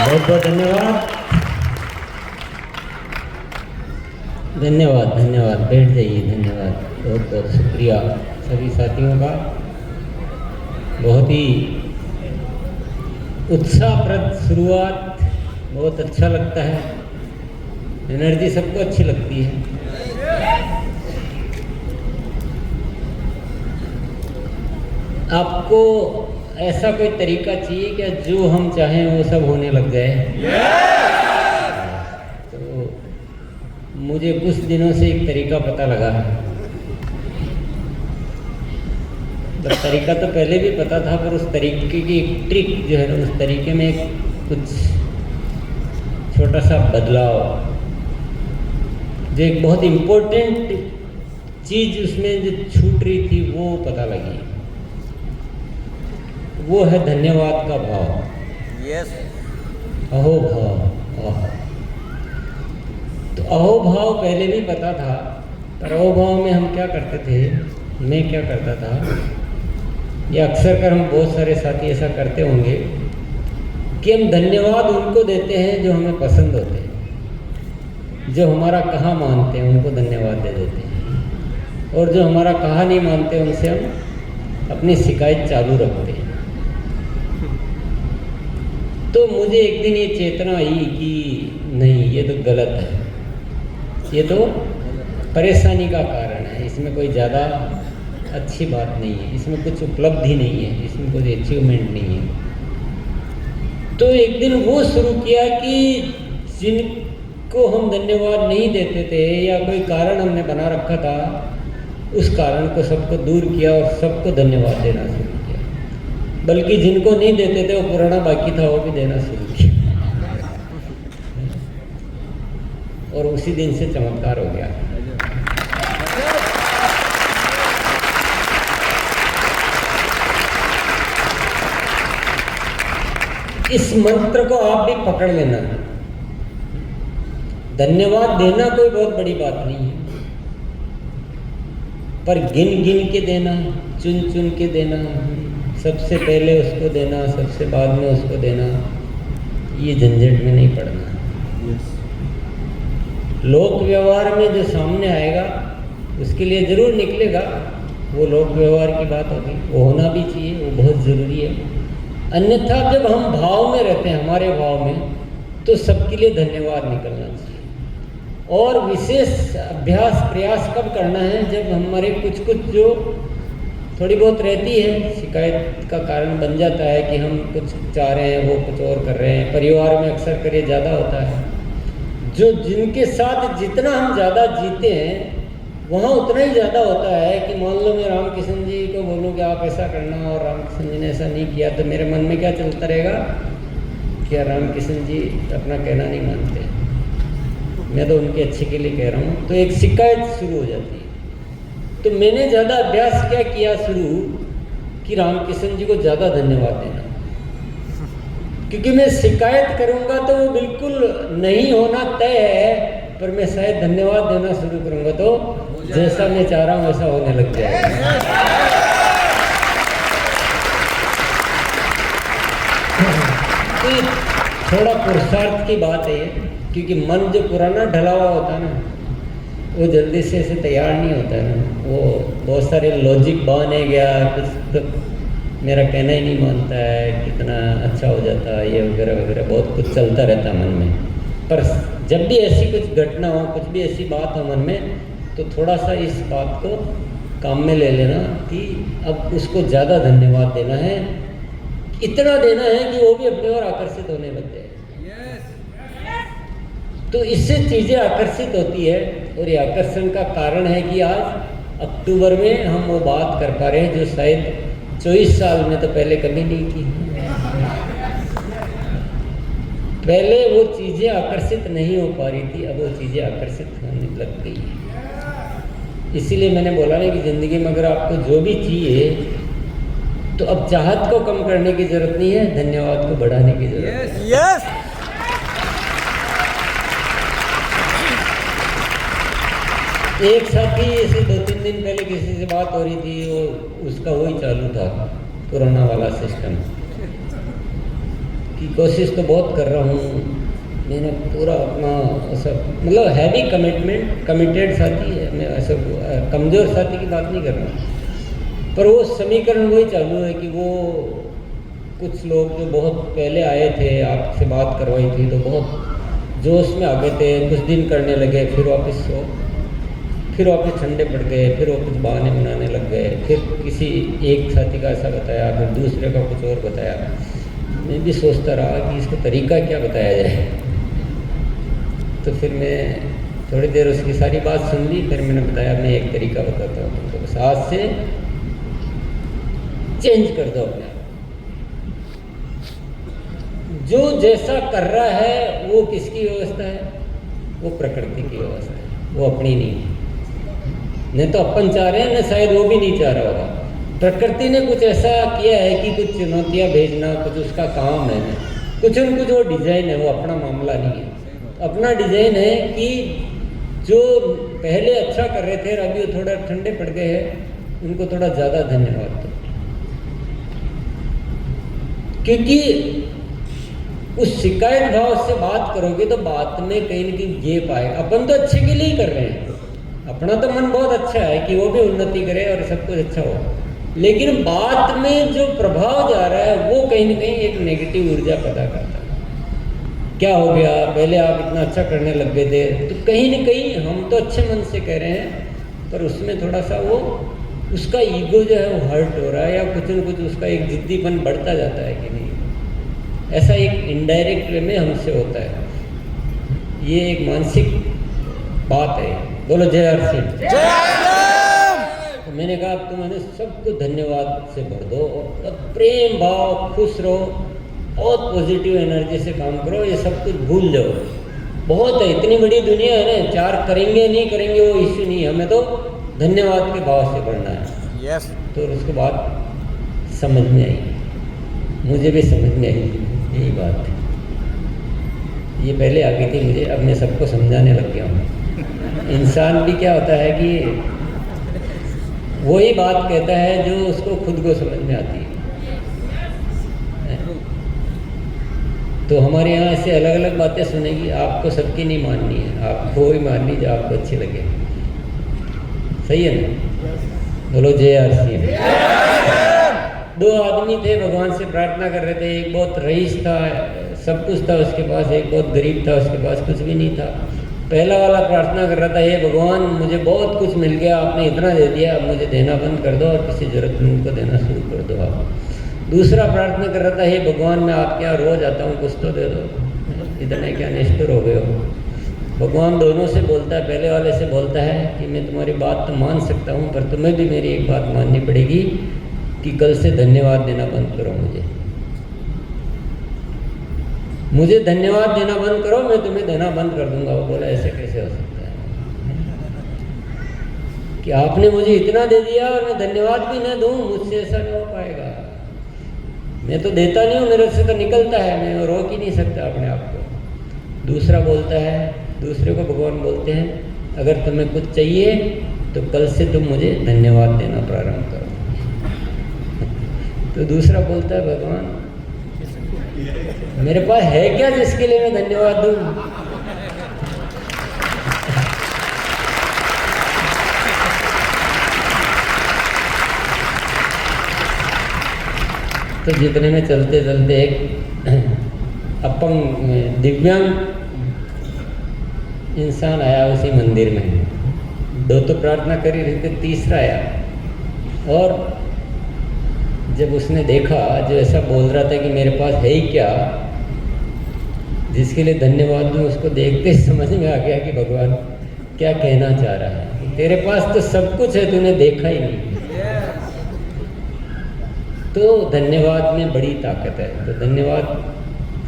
बहुत बहुत धन्यवाद। धन्यवाद धन्यवाद, बैठ जाइए। धन्यवाद, बहुत बहुत शुक्रिया सभी साथियों का। बहुत ही उत्साहप्रद शुरुआत, बहुत अच्छा लगता है। एनर्जी सबको अच्छी लगती है। आपको ऐसा कोई तरीका चाहिए क्या जो हम चाहें वो सब होने लग जाए? तो मुझे कुछ दिनों से एक तरीका पता लगा है। तरीका तो पहले भी पता था, पर उस तरीके की एक ट्रिक जो है ना, उस तरीके में कुछ छोटा सा बदलाव, जो एक बहुत इम्पोर्टेंट चीज़ उसमें जो छूट रही थी वो पता लगी। वो है धन्यवाद का भाव। यस। अहो भाव। तो अहो भाव पहले भी पता था, पर अहो भाव में हम क्या करते थे, मैं क्या करता था, या अक्सर कर हम बहुत सारे साथी ऐसा करते होंगे कि हम धन्यवाद उनको देते हैं जो हमें पसंद होते हैं, जो हमारा कहा मानते हैं उनको धन्यवाद दे देते हैं, और जो हमारा कहा नहीं मानते उनसे हम अपनी शिकायत चालू रखते हैं। तो मुझे एक दिन ये चेतना आई कि नहीं, ये तो गलत है, ये तो परेशानी का कारण है, इसमें कोई ज़्यादा अच्छी बात नहीं है, इसमें कुछ उपलब्धि नहीं है, इसमें कुछ अचीवमेंट नहीं है। तो एक दिन वो शुरू किया कि जिनको हम धन्यवाद नहीं देते थे या कोई कारण हमने बना रखा था, उस कारण को सबको दूर किया और सबको धन्यवाद देना शुरू किया। बल्कि जिनको नहीं देते थे वो पुराना बाकी था, वो भी देना शुरू किया। और उसी दिन से चमत्कार हो गया। इस मंत्र को आप भी पकड़ लेना। धन्यवाद देना कोई बहुत बड़ी बात नहीं है, पर गिन गिन के देना, चुन चुन के देना, सबसे पहले उसको देना, सबसे बाद में उसको देना, ये झंझट में नहीं पड़ना। लोक व्यवहार में जो सामने आएगा उसके लिए जरूर निकलेगा, वो लोक व्यवहार की बात होगी, वो होना भी चाहिए, वो बहुत ज़रूरी है। अन्यथा जब हम भाव में रहते हैं, हमारे भाव में, तो सबके लिए धन्यवाद निकलना चाहिए। और विशेष अभ्यास प्रयास कब करना है, जब हमारे कुछ कुछ जो थोड़ी बहुत रहती है, शिकायत का कारण बन जाता है कि हम कुछ चाह रहे हैं, वो कुछ और कर रहे हैं। परिवार में अक्सर कर ये ज़्यादा होता है, जो जिनके साथ जितना हम ज़्यादा जीते हैं वहाँ उतना ही ज़्यादा होता है कि मान लो मैं रामकिशन जी को बोलूँ कि आप ऐसा करना, और रामकिशन जी ने ऐसा नहीं किया, तो मेरे मन में क्या चलता रहेगा, क्या रामकिशन जी अपना कहना नहीं मानते, मैं तो उनके अच्छे के लिए कह रहा हूँ। तो एक शिकायत शुरू हो जाती है। तो मैंने ज़्यादा अभ्यास क्या किया शुरू, कि रामकिशन जी को ज़्यादा धन्यवाद देना, क्योंकि मैं शिकायत करूँगा तो वो बिल्कुल नहीं होना तय है, पर मैं शायद धन्यवाद देना शुरू करूँगा तो जैसा मैं चाह रहा हूँ वैसा होने लग जाएगा। तो थोड़ा पुरुषार्थ की बात है, क्योंकि मन जो पुराना ढला हुआ होता है ना, वो जल्दी से ऐसे तैयार नहीं होता है ना। वो बहुत सारे लॉजिक बने गया, कुछ तो मेरा कहना ही नहीं मानता है, कितना अच्छा हो जाता है, ये वगैरह वगैरह बहुत कुछ चलता रहता है मन में। पर जब भी ऐसी कुछ घटना हो, कुछ भी ऐसी बात हो मन में, तो थोड़ा सा इस बात को काम में ले लेना कि अब उसको ज़्यादा धन्यवाद देना है, इतना देना है कि वो भी अपने ओर आकर्षित होने लग जाए। तो इससे चीज़ें आकर्षित होती है, और ये आकर्षण का कारण है कि आज अक्टूबर में हम वो बात कर पा रहे हैं जो शायद 24 साल में तो पहले कभी नहीं की। पहले वो चीज़ें आकर्षित नहीं हो पा रही थी, अब वो चीज़ें आकर्षित होने लग गई है। इसीलिए मैंने बोला ना कि ज़िंदगी में अगर आपको जो भी चाहिए, तो अब चाहत को कम करने की ज़रूरत नहीं है, धन्यवाद को बढ़ाने की ज़रूरत है। यस। एक साथी ऐसे 2-3 दिन पहले किसी से बात हो रही थी, वो उसका वही चालू था पुराना वाला सिस्टम कि कोशिश तो बहुत कर रहा हूँ, मैंने पूरा अपना ऐसा मतलब हैवी कमिटेड साथी है, मैं ऐसा कमज़ोर साथी की बात नहीं कर रहा, पर वो समीकरण वही चालू है कि वो कुछ लोग जो बहुत पहले आए थे, आपसे बात करवाई थी तो बहुत जोश में आ गए थे, कुछ दिन करने लगे, फिर वापस ठंडे पड़ गए, फिर वो कुछ बहाने बनाने लग गए, फिर किसी एक साथी का ऐसा बताया, फिर दूसरे का कुछ और बताया। मैं भी सोचता रहा कि इसको तरीका क्या बताया जाए, तो फिर मैं थोड़ी देर उसकी सारी बात सुन ली, फिर मैंने बताया मैं एक तरीका बताता हूँ तुमको, बस आज से चेंज कर दो अपने। जो जैसा कर रहा है वो किसकी व्यवस्था है? वो प्रकृति की व्यवस्था है, वो अपनी नहीं है। नहीं तो अपन चाह रहे हैं, न शायद वो भी नहीं चाह रहा होगा। प्रकृति ने कुछ ऐसा किया है कि कुछ चुनौतियाँ भेजना, कुछ उसका काम है, कुछ न कुछ वो डिज़ाइन है, वो अपना मामला नहीं है। अपना डिज़ाइन है कि जो पहले अच्छा कर रहे थे और अभी वो थोड़ा ठंडे पड़ गए हैं, उनको थोड़ा ज़्यादा धन्यवाद दो, क्योंकि उस शिकायत भाव से बात करोगे तो बात में कहीं न कहीं गेप आएगा। अपन तो अच्छे के लिए ही कर रहे हैं, अपना तो मन बहुत अच्छा है कि वो भी उन्नति करे और सब कुछ अच्छा हो, लेकिन बात में जो प्रभाव जा रहा है वो कहीं न कहीं एक नेगेटिव ऊर्जा पैदा करता है। क्या हो गया, पहले आप इतना अच्छा करने लग गए थे, तो कहीं न कहीं हम तो अच्छे मन से कह रहे हैं, पर उसमें थोड़ा सा वो उसका ईगो जो है वो हर्ट हो रहा है, या कुछ न कुछ उसका एक जिद्दीपन बढ़ता जाता है कि नहीं। ऐसा एक इनडायरेक्ट वे में हमसे होता है, ये एक मानसिक बात है। बोलो जय हर सिंह। तो मैंने कहा अब तुम्हें सबको धन्यवाद से भर दो और प्रेम भाव, खुश रहो, बहुत पॉजिटिव एनर्जी से काम करो, ये सब कुछ भूल जाओ। बहुत है, इतनी बड़ी दुनिया है ना, चार करेंगे नहीं करेंगे वो इश्यू नहीं, हमें तो धन्यवाद के भाव से बढ़ना है। यस। तो उसके बाद समझ में आई, मुझे भी समझ में आई यही बात है। ये पहले आ गई थी मुझे, अब मैं सबको समझाने लग गया हूँ। इंसान भी क्या होता है कि वही बात कहता है जो उसको खुद को समझ में आती है। तो हमारे यहाँ ऐसे अलग अलग बातें सुनेगी, आपको सबकी नहीं माननी है, आपको वही माननी जो आपको अच्छी लगे। सही है ना? बोलो जय हर सिंह। दो आदमी थे, भगवान से प्रार्थना कर रहे थे। एक बहुत रईस था, सब कुछ था उसके पास, एक बहुत गरीब था, उसके पास कुछ भी नहीं था। पहला वाला प्रार्थना कर रहा था, हे भगवान मुझे बहुत कुछ मिल गया, आपने इतना दे दिया, अब मुझे देना बंद कर दो और किसी जरूरतमंद को देना शुरू कर दो आप। दूसरा प्रार्थना कर रहा था, हे भगवान मैं आपके यहाँ रोज आता हूँ, कुछ तो दे दो, इतने क्या निष्ठुर हो गए हो। भगवान दोनों से बोलता है, पहले वाले से बोलता है कि मैं तुम्हारी बात तो मान सकता हूँ, पर तुम्हें भी मेरी एक बात माननी पड़ेगी कि कल से धन्यवाद देना बंद करो। मुझे धन्यवाद देना बंद करो, मैं तुम्हें देना बंद कर दूंगा। वो बोला ऐसे कैसे हो सकता है कि आपने मुझे इतना दे दिया और मैं धन्यवाद भी न दूं, मुझसे ऐसा नहीं हो पाएगा। मैं तो देता नहीं हूँ, मेरे से तो निकलता है, मैं रोक ही नहीं सकता अपने आप को। दूसरा बोलता है, दूसरे को भगवान बोलते हैं, अगर तुम्हें कुछ चाहिए तो कल से तुम मुझे धन्यवाद देना प्रारंभ करो। तो दूसरा बोलता है, भगवान मेरे पास है क्या जिसके लिए मैं धन्यवाद दूं? तो जितने में चलते चलते एक अपंग दिव्यांग इंसान आया उसी मंदिर में। दो तो प्रार्थना कर ही रहे थे, तीसरा आया और जब उसने देखा जो ऐसा बोल रहा था कि मेरे पास है ही क्या जिसके लिए धन्यवाद दूं, उसको देखते ही समझ में आ गया कि भगवान क्या कहना चाह रहा है। तेरे पास तो सब कुछ है, तूने देखा ही नहीं। तो धन्यवाद में बड़ी ताकत है। तो धन्यवाद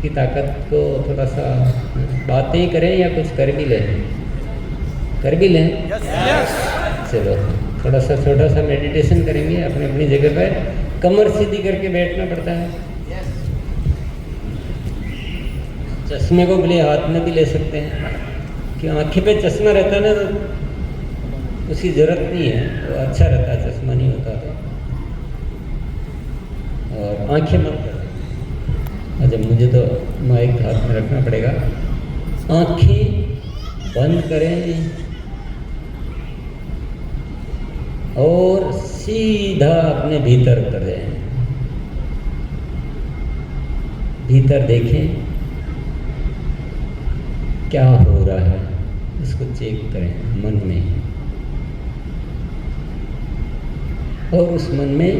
की ताकत को थोड़ा सा बातें ही करें या कुछ कर भी लें, कर भी लें। चलो थोड़ा सा छोटा सा मेडिटेशन करेंगे अपनी अपनी जगह पर। कमर सीधी करके बैठना पड़ता है। चश्मे को भले हाथ में भी ले सकते हैं कि आँखें पे चश्मा रहता है ना तो उसकी ज़रूरत नहीं है, वो अच्छा रहता है, चश्मा नहीं होता तो। और आँखें बंद कर दें अच्छा, मुझे तो माइक हाथ में रखना पड़ेगा। आंखें बंद करें और सीधा अपने भीतर उतर जाएं। भीतर देखें क्या हो रहा है, इसको चेक करें मन में, और उस मन में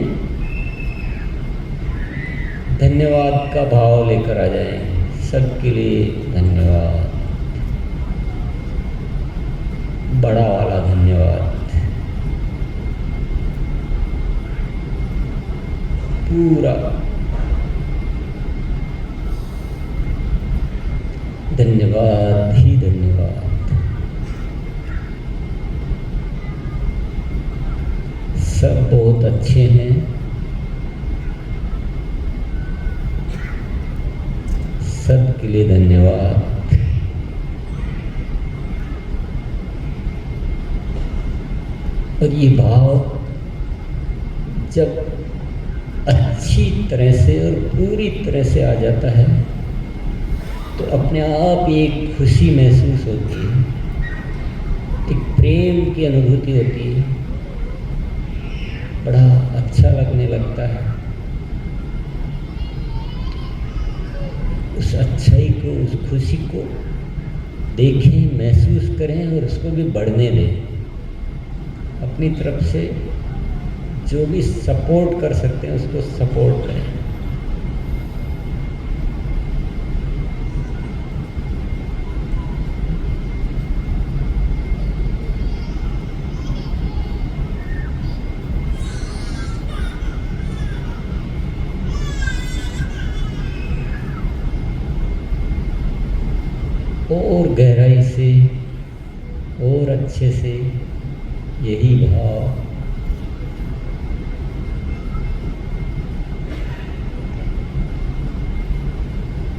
धन्यवाद का भाव लेकर आ जाएं। सबके लिए धन्यवाद, बड़ा वाला धन्यवाद, पूरा धन्यवाद ही धन्यवाद। सब बहुत अच्छे हैं, सबके लिए धन्यवाद। और ये भाव जब अच्छी तरह से और पूरी तरह से आ जाता है तो अपने आप ही एक खुशी महसूस होती है, एक प्रेम की अनुभूति होती है, बड़ा अच्छा लगने लगता है। उस अच्छाई को, उस खुशी को देखें, महसूस करें और उसको भी बढ़ने दें। अपनी तरफ से जो भी सपोर्ट कर सकते हैं उसको सपोर्ट करें। और गहराई से और अच्छे से यही भाव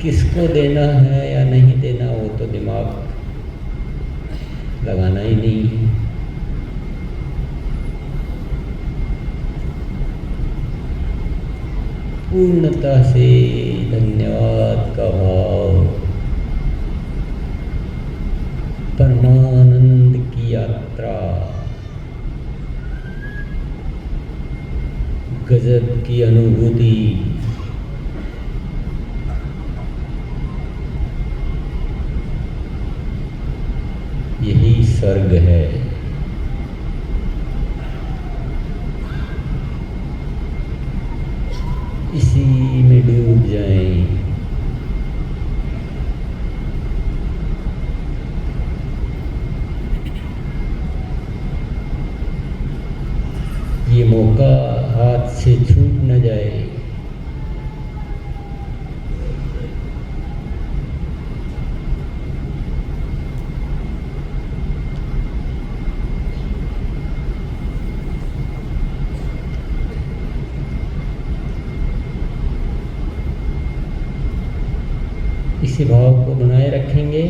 किसको देना है या नहीं देना वो तो दिमाग लगाना ही नहीं है। पूर्णता से धन्यवाद का भाव, परमानंद की यात्रा, गजब की अनुभूति, यही स्वर्ग है। इसी में डूब जाएं। ये मौका हाथ से छूट न जाए। इसी भाव को बनाए रखेंगे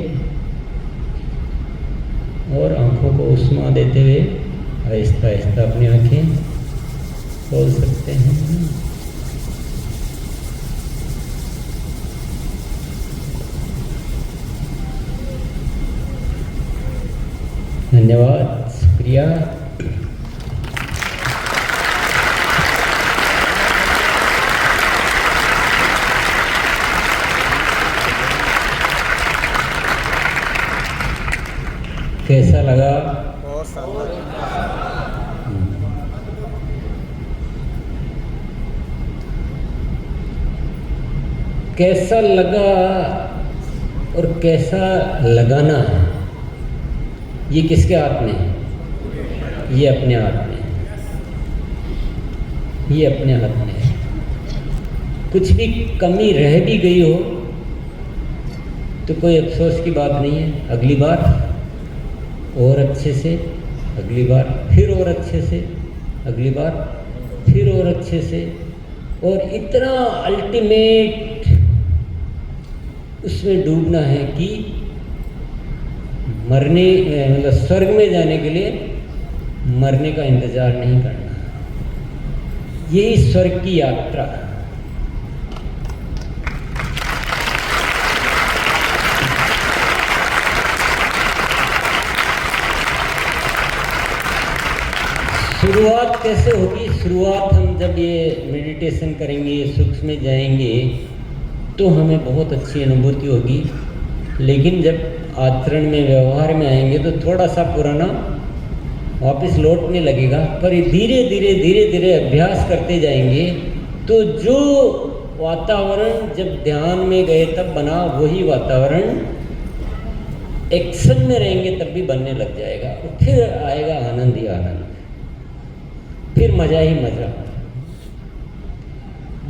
और आंखों को उष्मा देते हुए आहिस्ता आहिस्ता अपनी आंखें खोल सकते हैं। धन्यवाद, शुक्रिया। कैसा लगा? बहुत शानदार। कैसा लगा और कैसा लगाना है, ये किसके हाथ में है? ये अपने हाथ में, ये अपने हाथ में है। कुछ भी कमी रह भी गई हो तो कोई अफसोस की बात नहीं है। अगली बार और अच्छे से, अगली बार फिर और अच्छे से, अगली बार फिर और अच्छे से, और इतना अल्टीमेट उसमें डूबना है कि मरने मतलब स्वर्ग में जाने के लिए मरने का इंतजार नहीं करना। यही स्वर्ग की यात्रा। शुरुआत कैसे होगी? शुरुआत हम जब ये मेडिटेशन करेंगे, सुख में जाएंगे, तो हमें बहुत अच्छी अनुभूति होगी। लेकिन जब आचरण में, व्यवहार में आएंगे तो थोड़ा सा पुराना वापस लौटने लगेगा। पर धीरे धीरे धीरे धीरे अभ्यास करते जाएंगे तो जो वातावरण जब ध्यान में गए तब बना, वही वातावरण एक्शन में रहेंगे तब भी बनने लग जाएगा। फिर आएगा आनंद ही आनंद, फिर मजा ही मजा।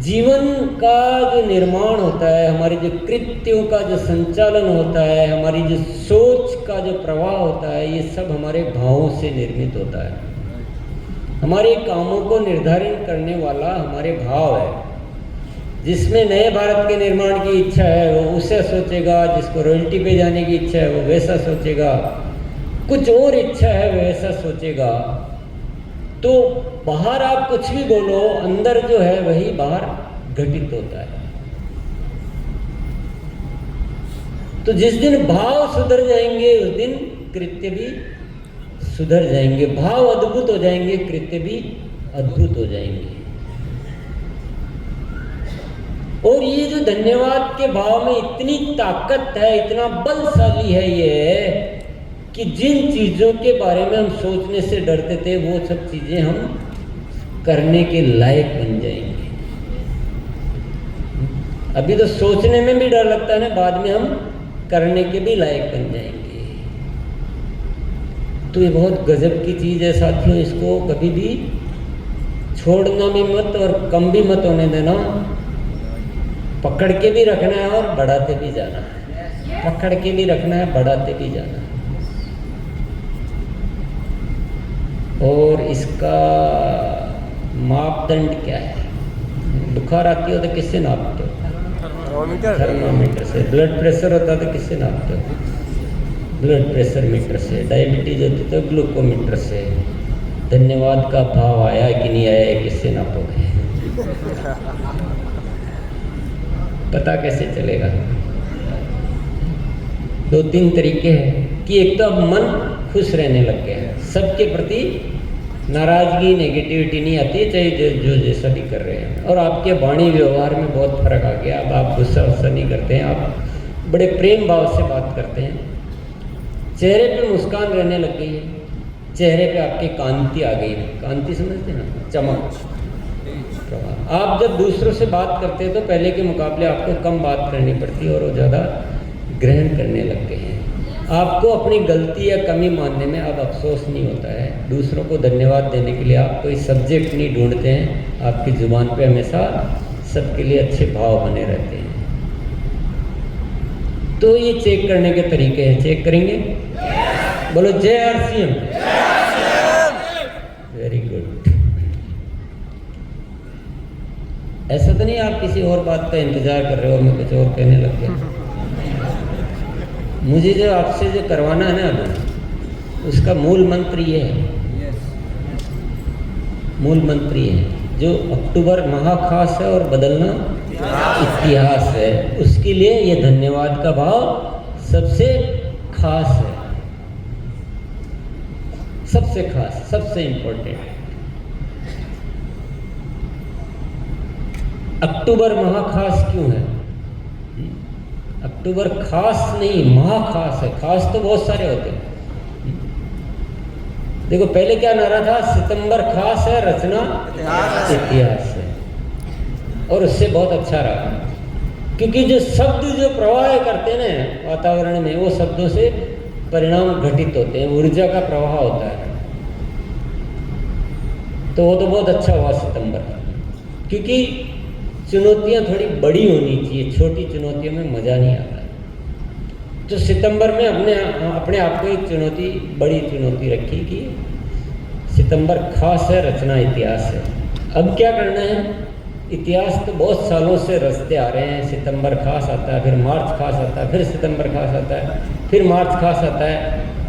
जीवन का जो निर्माण होता है, हमारी जो कृत्यों का जो संचालन होता है, हमारी जो सोच का जो प्रवाह होता है, ये सब हमारे भावों से निर्मित होता है। हमारे कामों को निर्धारित करने वाला हमारे भाव है। जिसमें नए भारत के निर्माण की इच्छा है वो उसे सोचेगा, जिसको रॉयल्टी पे जाने की इच्छा है वो वैसा सोचेगा, कुछ और इच्छा है वैसा सोचेगा। तो बाहर आप कुछ भी बोलो, अंदर जो है वही बाहर घटित होता है। तो जिस दिन भाव सुधर जाएंगे उस दिन कृत्य भी सुधर जाएंगे। भाव अद्भुत हो जाएंगे, कृत्य भी अद्भुत हो जाएंगे। और ये जो धन्यवाद के भाव में इतनी ताकत है, इतना बलशाली है ये, कि जिन चीज़ों के बारे में हम सोचने से डरते थे वो सब चीज़ें हम करने के लायक बन जाएंगे। अभी तो सोचने में भी डर लगता है ना, बाद में हम करने के भी लायक बन जाएंगे। तो ये बहुत गजब की चीज़ है साथियों, इसको कभी भी छोड़ना भी मत और कम भी मत होने देना। पकड़ के भी रखना है और बढ़ाते भी जाना है, पकड़ के भी रखना है, बढ़ाते भी जाना है। और इसका मापदंड क्या है? बुखार आती हो तो किससे नापते हो? थर्मामीटर से। ब्लड प्रेशर होता तो किससे नापते हो? ब्लड प्रेशर मीटर से। डायबिटीज होती तो ग्लूकोमीटर से। धन्यवाद का भाव आया कि नहीं आया किससे नापोगे? पता कैसे चलेगा? दो तीन तरीके हैं कि एक तो अब मन खुश रहने लग गया है, सबके प्रति नाराजगी, नेगेटिविटी नहीं आती है, चाहे जो जैसा भी कर रहे हैं। और आपके वाणी व्यवहार में बहुत फर्क आ गया। अब आप गुस्सा वुस्सा नहीं करते हैं, आप बड़े प्रेम भाव से बात करते हैं। चेहरे पे मुस्कान रहने लग गई है, चेहरे पे आपकी कांति आ गई है। कांति समझते हैं ना? चमक। आप जब दूसरों से बात करते हैं तो पहले के मुकाबले आपको कम बात करनी पड़ती है और वो ज़्यादा ग्रहण करने लग गए हैं। आपको अपनी गलती या कमी मानने में अब अफसोस नहीं होता है। दूसरों को धन्यवाद देने के लिए आप कोई सब्जेक्ट नहीं ढूंढते हैं, आपकी ज़ुबान पे हमेशा सबके लिए अच्छे भाव बने रहते हैं। तो ये चेक करने के तरीके हैं। चेक करेंगे? बोलो जय आरसीएम। Very good. ऐसा तो नहीं आप किसी और बात का इंतजार कर रहे हो और मैं कुछ और कहने लग गया? मुझे जो आपसे जो करवाना है ना अभी, उसका मूल मंत्र ये है। मूल मंत्र ये है, जो अक्टूबर महाखास है और बदलना इतिहास है, उसके लिए ये धन्यवाद का भाव सबसे खास है, सबसे खास, सबसे इंपॉर्टेंट। अक्टूबर महाखास क्यों है? अक्टूबर खास नहीं, महाखास है। खास तो बहुत सारे होते हैं। देखो पहले क्या नारा था? सितंबर खास है, रचना इतिहास है। और उससे बहुत अच्छा रहा, क्योंकि जो शब्द जो प्रवाह करते हैं ना वातावरण में, वो शब्दों से परिणाम घटित होते हैं, ऊर्जा का प्रवाह होता है। तो वो तो बहुत अच्छा हुआ सितंबर, क्योंकि चुनौतियाँ थोड़ी बड़ी होनी चाहिए, छोटी चुनौतियों में मज़ा नहीं आता। तो सितंबर में अपने आप को एक चुनौती, बड़ी चुनौती रखी कि सितंबर खास है, रचना इतिहास है। अब क्या करना है? इतिहास तो बहुत सालों से रचते आ रहे हैं। सितंबर खास आता है, फिर मार्च खास आता है, फिर सितंबर खास आता है, फिर मार्च खास आता है,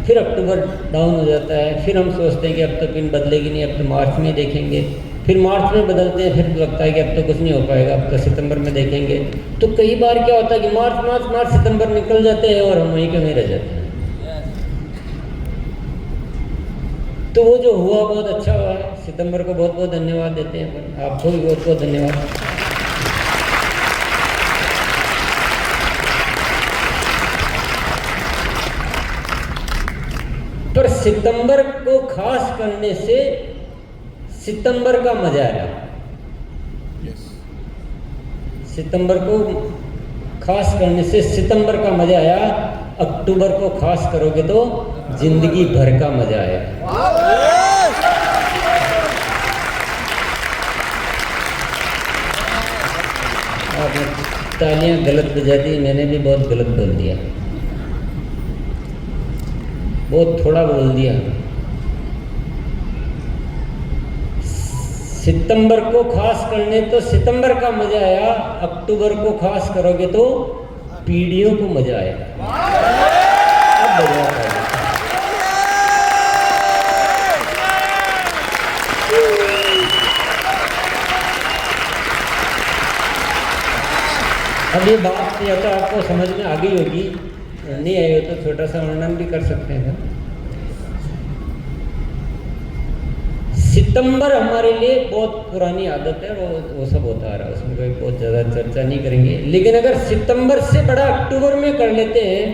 फिर अक्टूबर डाउन हो जाता है। फिर हम सोचते हैं कि अब तो पिन बदलेगी नहीं, अब तो मार्च में देखेंगे। फिर मार्च में बदलते हैं, फिर लगता है कि अब तो कुछ नहीं हो पाएगा, अब तो सितंबर में देखेंगे। तो कई बार क्या होता है कि मार्च सितंबर निकल जाते हैं और हम वहीं के वहीं रह जाते हैं। तो वो जो हुआ बहुत अच्छा हुआ है। सितंबर को बहुत बहुत धन्यवाद देते हैं अपन, आपको भी बहुत बहुत धन्यवाद। पर सितंबर को खास करने से सितंबर का मजा आया। सितंबर को खास करने से सितंबर का मजा आया, अक्टूबर को खास करोगे तो जिंदगी भर का मजा आएगा। आपने तालियां गलत बजा दी, मैंने भी बहुत गलत बोल दिया, बहुत थोड़ा बोल दिया। सितंबर को खास करने तो सितंबर का मजा आया, अक्टूबर को खास करोगे तो पीढ़ियों को मजा आएगा। अब बजा पाएगा। अब ये बात या तो आपको समझ में आ गई होगी, नहीं आई हो तो छोटा सा वर्णन भी कर सकते हैं। सितंबर हमारे लिए बहुत पुरानी आदत है, वो सब होता आ रहा है, उसमें कोई बहुत ज़्यादा चर्चा नहीं करेंगे। लेकिन अगर सितंबर से बड़ा अक्टूबर में कर लेते हैं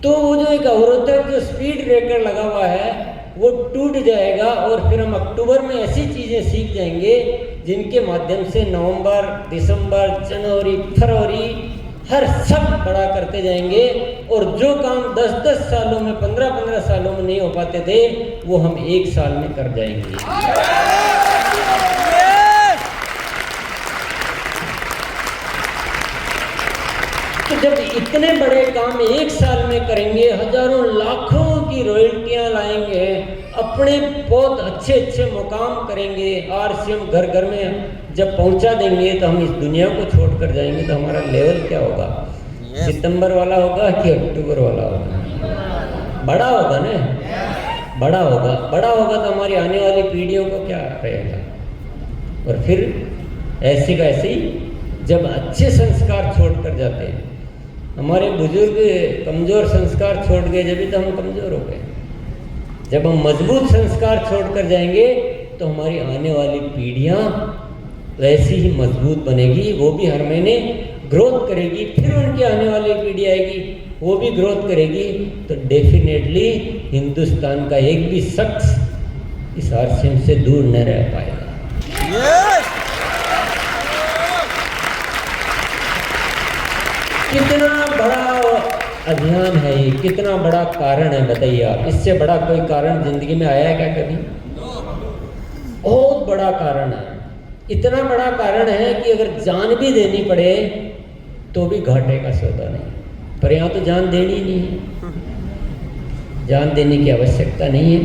तो वो जो एक अवरोधक जो स्पीड ब्रेकर लगा हुआ है वो टूट जाएगा, और फिर हम अक्टूबर में ऐसी चीज़ें सीख जाएंगे जिनके माध्यम से नवंबर, दिसंबर, जनवरी, फरवरी हर सब बड़ा करते जाएंगे, और जो काम 10-10 सालों में, 15-15 सालों में नहीं हो पाते थे वो हम 1 साल में कर जाएंगे। तो जब इतने बड़े काम 1 साल में करेंगे, हजारों लाखों की रॉयल्टियां लाएंगे, अपने बहुत अच्छे अच्छे मुकाम करेंगे, आरसीएम घर घर में जब पहुंचा देंगे तो हम इस दुनिया को छोड़कर जाएंगे, तो हमारा लेवल क्या होगा? सितंबर वाला होगा कि अक्टूबर वाला होगा? बड़ा होगा ना, बड़ा होगा। बड़ा होगा तो हमारी आने वाली पीढ़ियों को क्या रहेगा? और फिर ऐसे का ऐसे ही जब अच्छे संस्कार छोड़कर जाते हैं, हमारे बुजुर्ग कमज़ोर संस्कार छोड़ गए, जब तो हम कमज़ोर हो गए। जब हम मजबूत संस्कार छोड़कर जाएंगे तो हमारी आने वाली पीढ़ियां वैसी ही मजबूत बनेगी, वो भी हर महीने ग्रोथ करेगी, फिर उनकी आने वाली पीढ़ी आएगी वो भी ग्रोथ करेगी, तो डेफिनेटली हिंदुस्तान का एक भी शख्स इस आरसीएम से दूर न रह पाएगा। कितना बड़ा अभियान है ये, कितना बड़ा कारण है, बताइए आप। इससे बड़ा कोई कारण जिंदगी में आया है क्या कभी? बहुत बड़ा कारण है। इतना बड़ा कारण है कि अगर जान भी देनी पड़े तो भी घाटे का सौदा नहीं। पर यहाँ तो जान देनी नहीं है, जान देने की आवश्यकता नहीं है।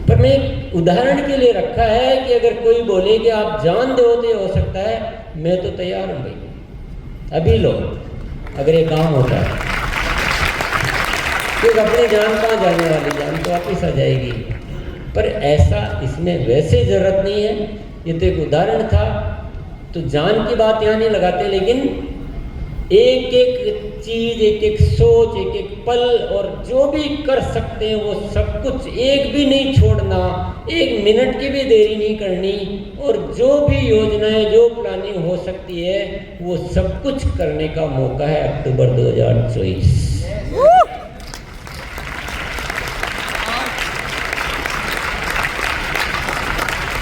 पर मैं एक उदाहरण के लिए रखा है कि अगर कोई बोले कि आप जान दो तो ये हो सकता है, मैं तो तैयार हूँ भाई। अभी लो, अगर ये काम होता है, क्योंकि अपनी जान कहाँ जाने वाली, जान तो वापिस आ जाएगी। पर ऐसा इसमें वैसे ज़रूरत नहीं है, ये तो एक उदाहरण था। तो जान की बात यहाँ नहीं लगाते, लेकिन एक एक चीज़, एक एक सोच, एक एक पल, और जो भी कर सकते हैं वो सब कुछ, एक भी नहीं छोड़ना, 1 मिनट की भी देरी नहीं करनी, और जो भी योजनाएं, जो प्लानिंग हो सकती है वो सब कुछ करने का मौका है अक्टूबर 2024।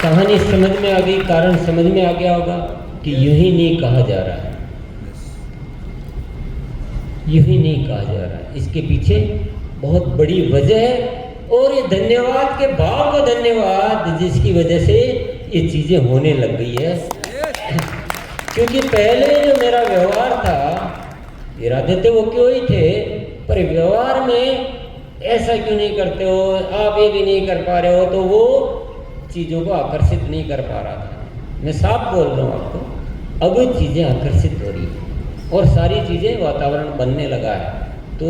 कहानी समझ में आ गई, कारण समझ में आ गया होगा कि यूं ही नहीं कहा जा रहा है, यूं ही नहीं कहा जा रहा है, इसके पीछे बहुत बड़ी वजह है। और ये धन्यवाद के भाव को धन्यवाद, जिसकी वजह से ये चीज़ें होने लग गई है। क्योंकि पहले जो मेरा व्यवहार था, इरादे थे वो क्यों ही थे, पर व्यवहार में ऐसा क्यों नहीं करते हो, आप ये भी नहीं कर पा रहे हो, तो वो चीज़ों को आकर्षित नहीं कर पा रहा था। मैं साफ बोल रहा हूँ आपको, अब चीज़ें आकर्षित हो रही हैं और सारी चीज़ें, वातावरण बनने लगा है। तो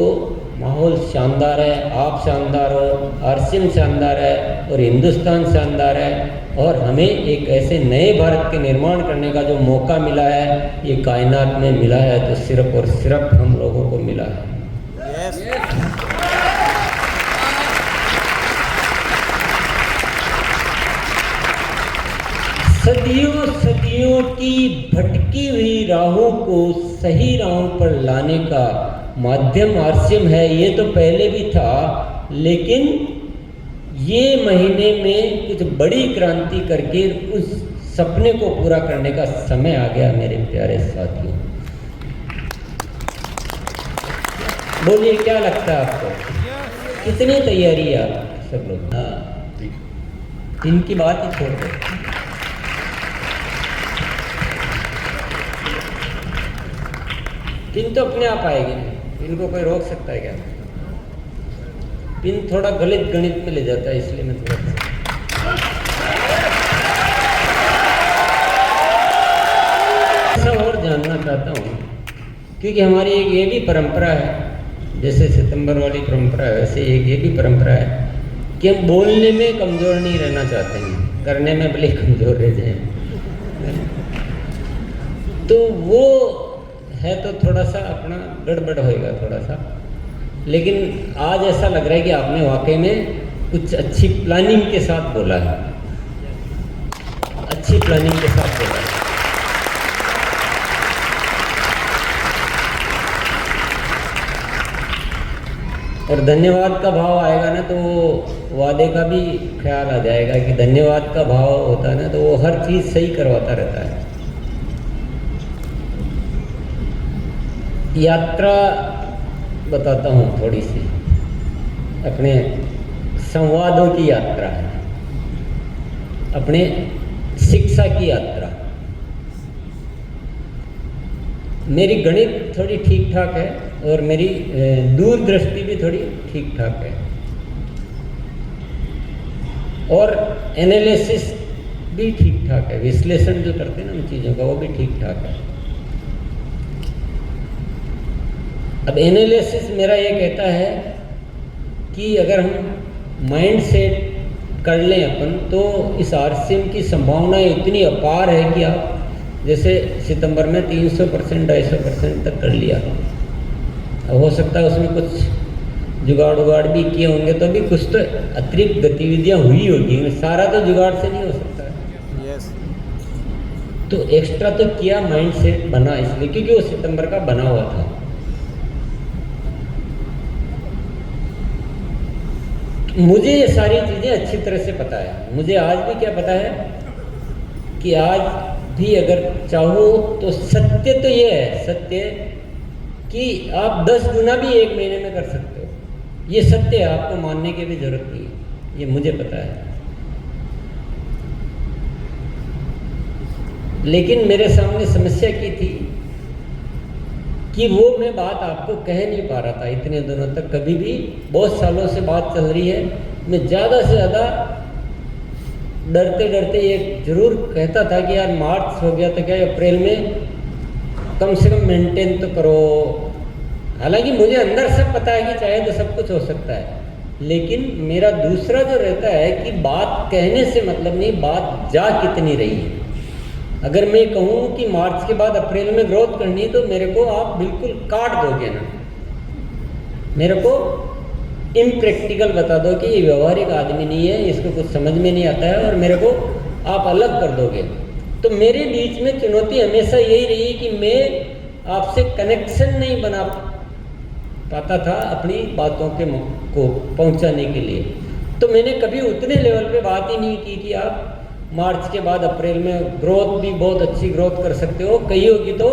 माहौल शानदार है, आप शानदार हो, आरसीएम शानदार है, और हिंदुस्तान शानदार है, और हमें एक ऐसे नए भारत के निर्माण करने का जो मौका मिला है, ये कायनात में मिला है, तो सिर्फ और सिर्फ हम लोगों को मिला है। सदियों सदियों की भटकी हुई राहों को सही राहों पर लाने का माध्यम आरसीएम है। ये तो पहले भी था, लेकिन ये महीने में कुछ बड़ी क्रांति करके उस सपने को पूरा करने का समय आ गया मेरे प्यारे साथियों। बोलिए क्या लगता है आपको, कितनी तैयारी है आप सब लोग? हाँ, इनकी बात ही छोड़ दो। पिन तो अपने आप आएगी, इनको कोई रोक सकता है क्या? पिन थोड़ा गणित में ले जाता है, इसलिए मैं थोड़ा ऐसा और जानना चाहता हूँ, क्योंकि हमारी एक ये भी परंपरा है, जैसे सितंबर वाली परंपरा है वैसे एक ये भी परंपरा है कि हम बोलने में कमज़ोर नहीं रहना चाहते हैं, करने में भले कमज़ोर रह जाए। तो वो है तो थोड़ा सा अपना गड़बड़ होएगा थोड़ा सा, लेकिन आज ऐसा लग रहा है कि आपने वाकई में कुछ अच्छी प्लानिंग के साथ बोला है, अच्छी प्लानिंग के साथ बोला है। और धन्यवाद का भाव आएगा ना तो वादे का भी ख्याल आ जाएगा कि धन्यवाद का भाव होता है ना तो वो हर चीज़ सही करवाता रहता है। यात्रा बताता हूँ थोड़ी सी, अपने संवादों की यात्रा है, अपने शिक्षा की यात्रा। मेरी गणित थोड़ी ठीक ठाक है और मेरी दूरदृष्टि भी थोड़ी ठीक ठाक है, और एनालिसिस भी ठीक ठाक है, विश्लेषण जो करते हैं ना उन चीज़ों का वो भी ठीक ठाक है। अब एनालिसिस मेरा ये कहता है कि अगर हम माइंड सेट कर लें अपन, तो इस आरसीएम की संभावना इतनी अपार है कि आप जैसे सितंबर में 300% 250% तक कर लिया। अब हो सकता है उसमें कुछ जुगाड़ भी किए होंगे, तो भी कुछ तो अतिरिक्त गतिविधियां हुई होगी, सारा तो जुगाड़ से नहीं हो सकता है। yes. तो एक्स्ट्रा तो किया, माइंड सेट बना इसलिए क्योंकि वो सितंबर का बना हुआ था। मुझे ये सारी चीज़ें अच्छी तरह से पता है। मुझे आज भी क्या पता है कि आज भी अगर चाहो तो सत्य तो ये है, सत्य कि आप 10 गुना भी एक महीने में कर सकते हो। ये सत्य है, आपको मानने की भी जरूरत नहीं है, ये मुझे पता है। लेकिन मेरे सामने समस्या की थी कि वो मैं बात आपको कह नहीं पा रहा था इतने दिनों तक। कभी भी बहुत सालों से बात चल रही है, मैं ज़्यादा से ज़्यादा डरते डरते ये जरूर कहता था कि यार मार्च हो गया तो क्या अप्रैल में कम से कम मेंटेन तो करो। हालांकि मुझे अंदर से पता है कि चाहे तो सब कुछ हो सकता है, लेकिन मेरा दूसरा जो रहता है कि बात कहने से मतलब नहीं, बात जा कितनी रही है। अगर मैं कहूँ कि मार्च के बाद अप्रैल में ग्रोथ करनी है तो मेरे को आप बिल्कुल काट दोगे ना, मेरे को इम्प्रैक्टिकल बता दो कि ये व्यवहारिक आदमी नहीं है, इसको कुछ समझ में नहीं आता है, और मेरे को आप अलग कर दोगे। तो मेरे बीच में चुनौती हमेशा यही रही कि मैं आपसे कनेक्शन नहीं बना पाता था अपनी बातों को पहुंचाने के लिए। तो मैंने कभी उतने लेवल पे बात ही नहीं की कि आप मार्च के बाद अप्रैल में ग्रोथ भी बहुत अच्छी ग्रोथ कर सकते हो, कही होगी तो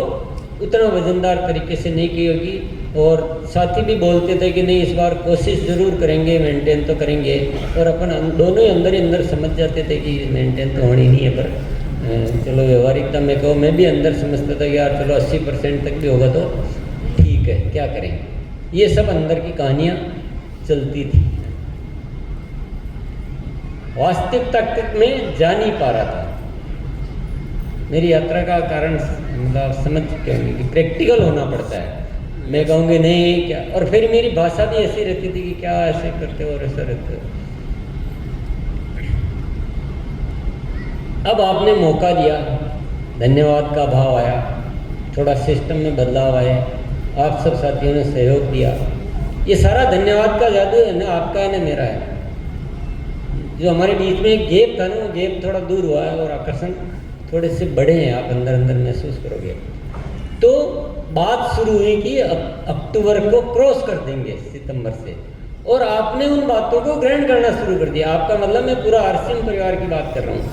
उतना वजनदार तरीके से नहीं की होगी। और साथी भी बोलते थे कि नहीं इस बार कोशिश ज़रूर करेंगे, मेंटेन तो करेंगे, और अपन दोनों ही अंदर ही अंदर समझ जाते थे कि मेंटेन तो होनी नहीं है, पर चलो व्यवहारिकता में कहो, मैं भी अंदर समझता था कि यार चलो 80% तक भी होगा तो ठीक है, क्या करेंगे। ये सब अंदर की कहानियाँ चलती थी। वास्तविकता तक में जा नहीं पा रहा था। मेरी यात्रा का कारण मतलब समझ चुके होंगे कि प्रैक्टिकल होना पड़ता है। मैं कहूँगी नहीं क्या, और फिर मेरी भाषा भी ऐसी रहती थी कि क्या ऐसे करते हो और ऐसा रहते हो। अब आपने मौका दिया, धन्यवाद का भाव आया, थोड़ा सिस्टम में बदलाव आए, आप सब साथियों ने सहयोग दिया। ये सारा धन्यवाद का जादू है ना, आपका है ना मेरा है। जो हमारे बीच में एक गैप था ना, वो गैप थोड़ा दूर हुआ है और आकर्षण थोड़े से बड़े हैं, आप अंदर अंदर महसूस करोगे। तो बात शुरू हुई कि अक्टूबर को क्रॉस कर देंगे सितंबर से, और आपने उन बातों को ग्रहण करना शुरू कर दिया। आपका मतलब मैं पूरा आरसीएम परिवार की बात कर रहा हूँ।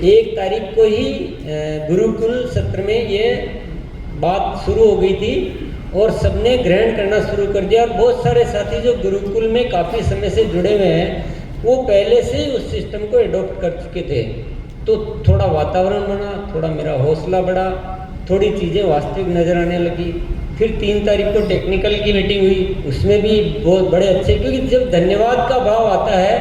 1 तारीख को ही गुरुकुल सत्र में ये बात शुरू हो गई थी और सबने ग्रहण करना शुरू कर दिया। और बहुत सारे साथी जो गुरुकुल में काफ़ी समय से जुड़े हुए हैं वो पहले से ही उस सिस्टम को एडॉप्ट कर चुके थे। तो थोड़ा वातावरण बना, थोड़ा मेरा हौसला बढ़ा, थोड़ी चीज़ें वास्तविक नज़र आने लगी। फिर 3 तारीख को टेक्निकल की मीटिंग हुई, उसमें भी बहुत बड़े अच्छे, क्योंकि जब धन्यवाद का भाव आता है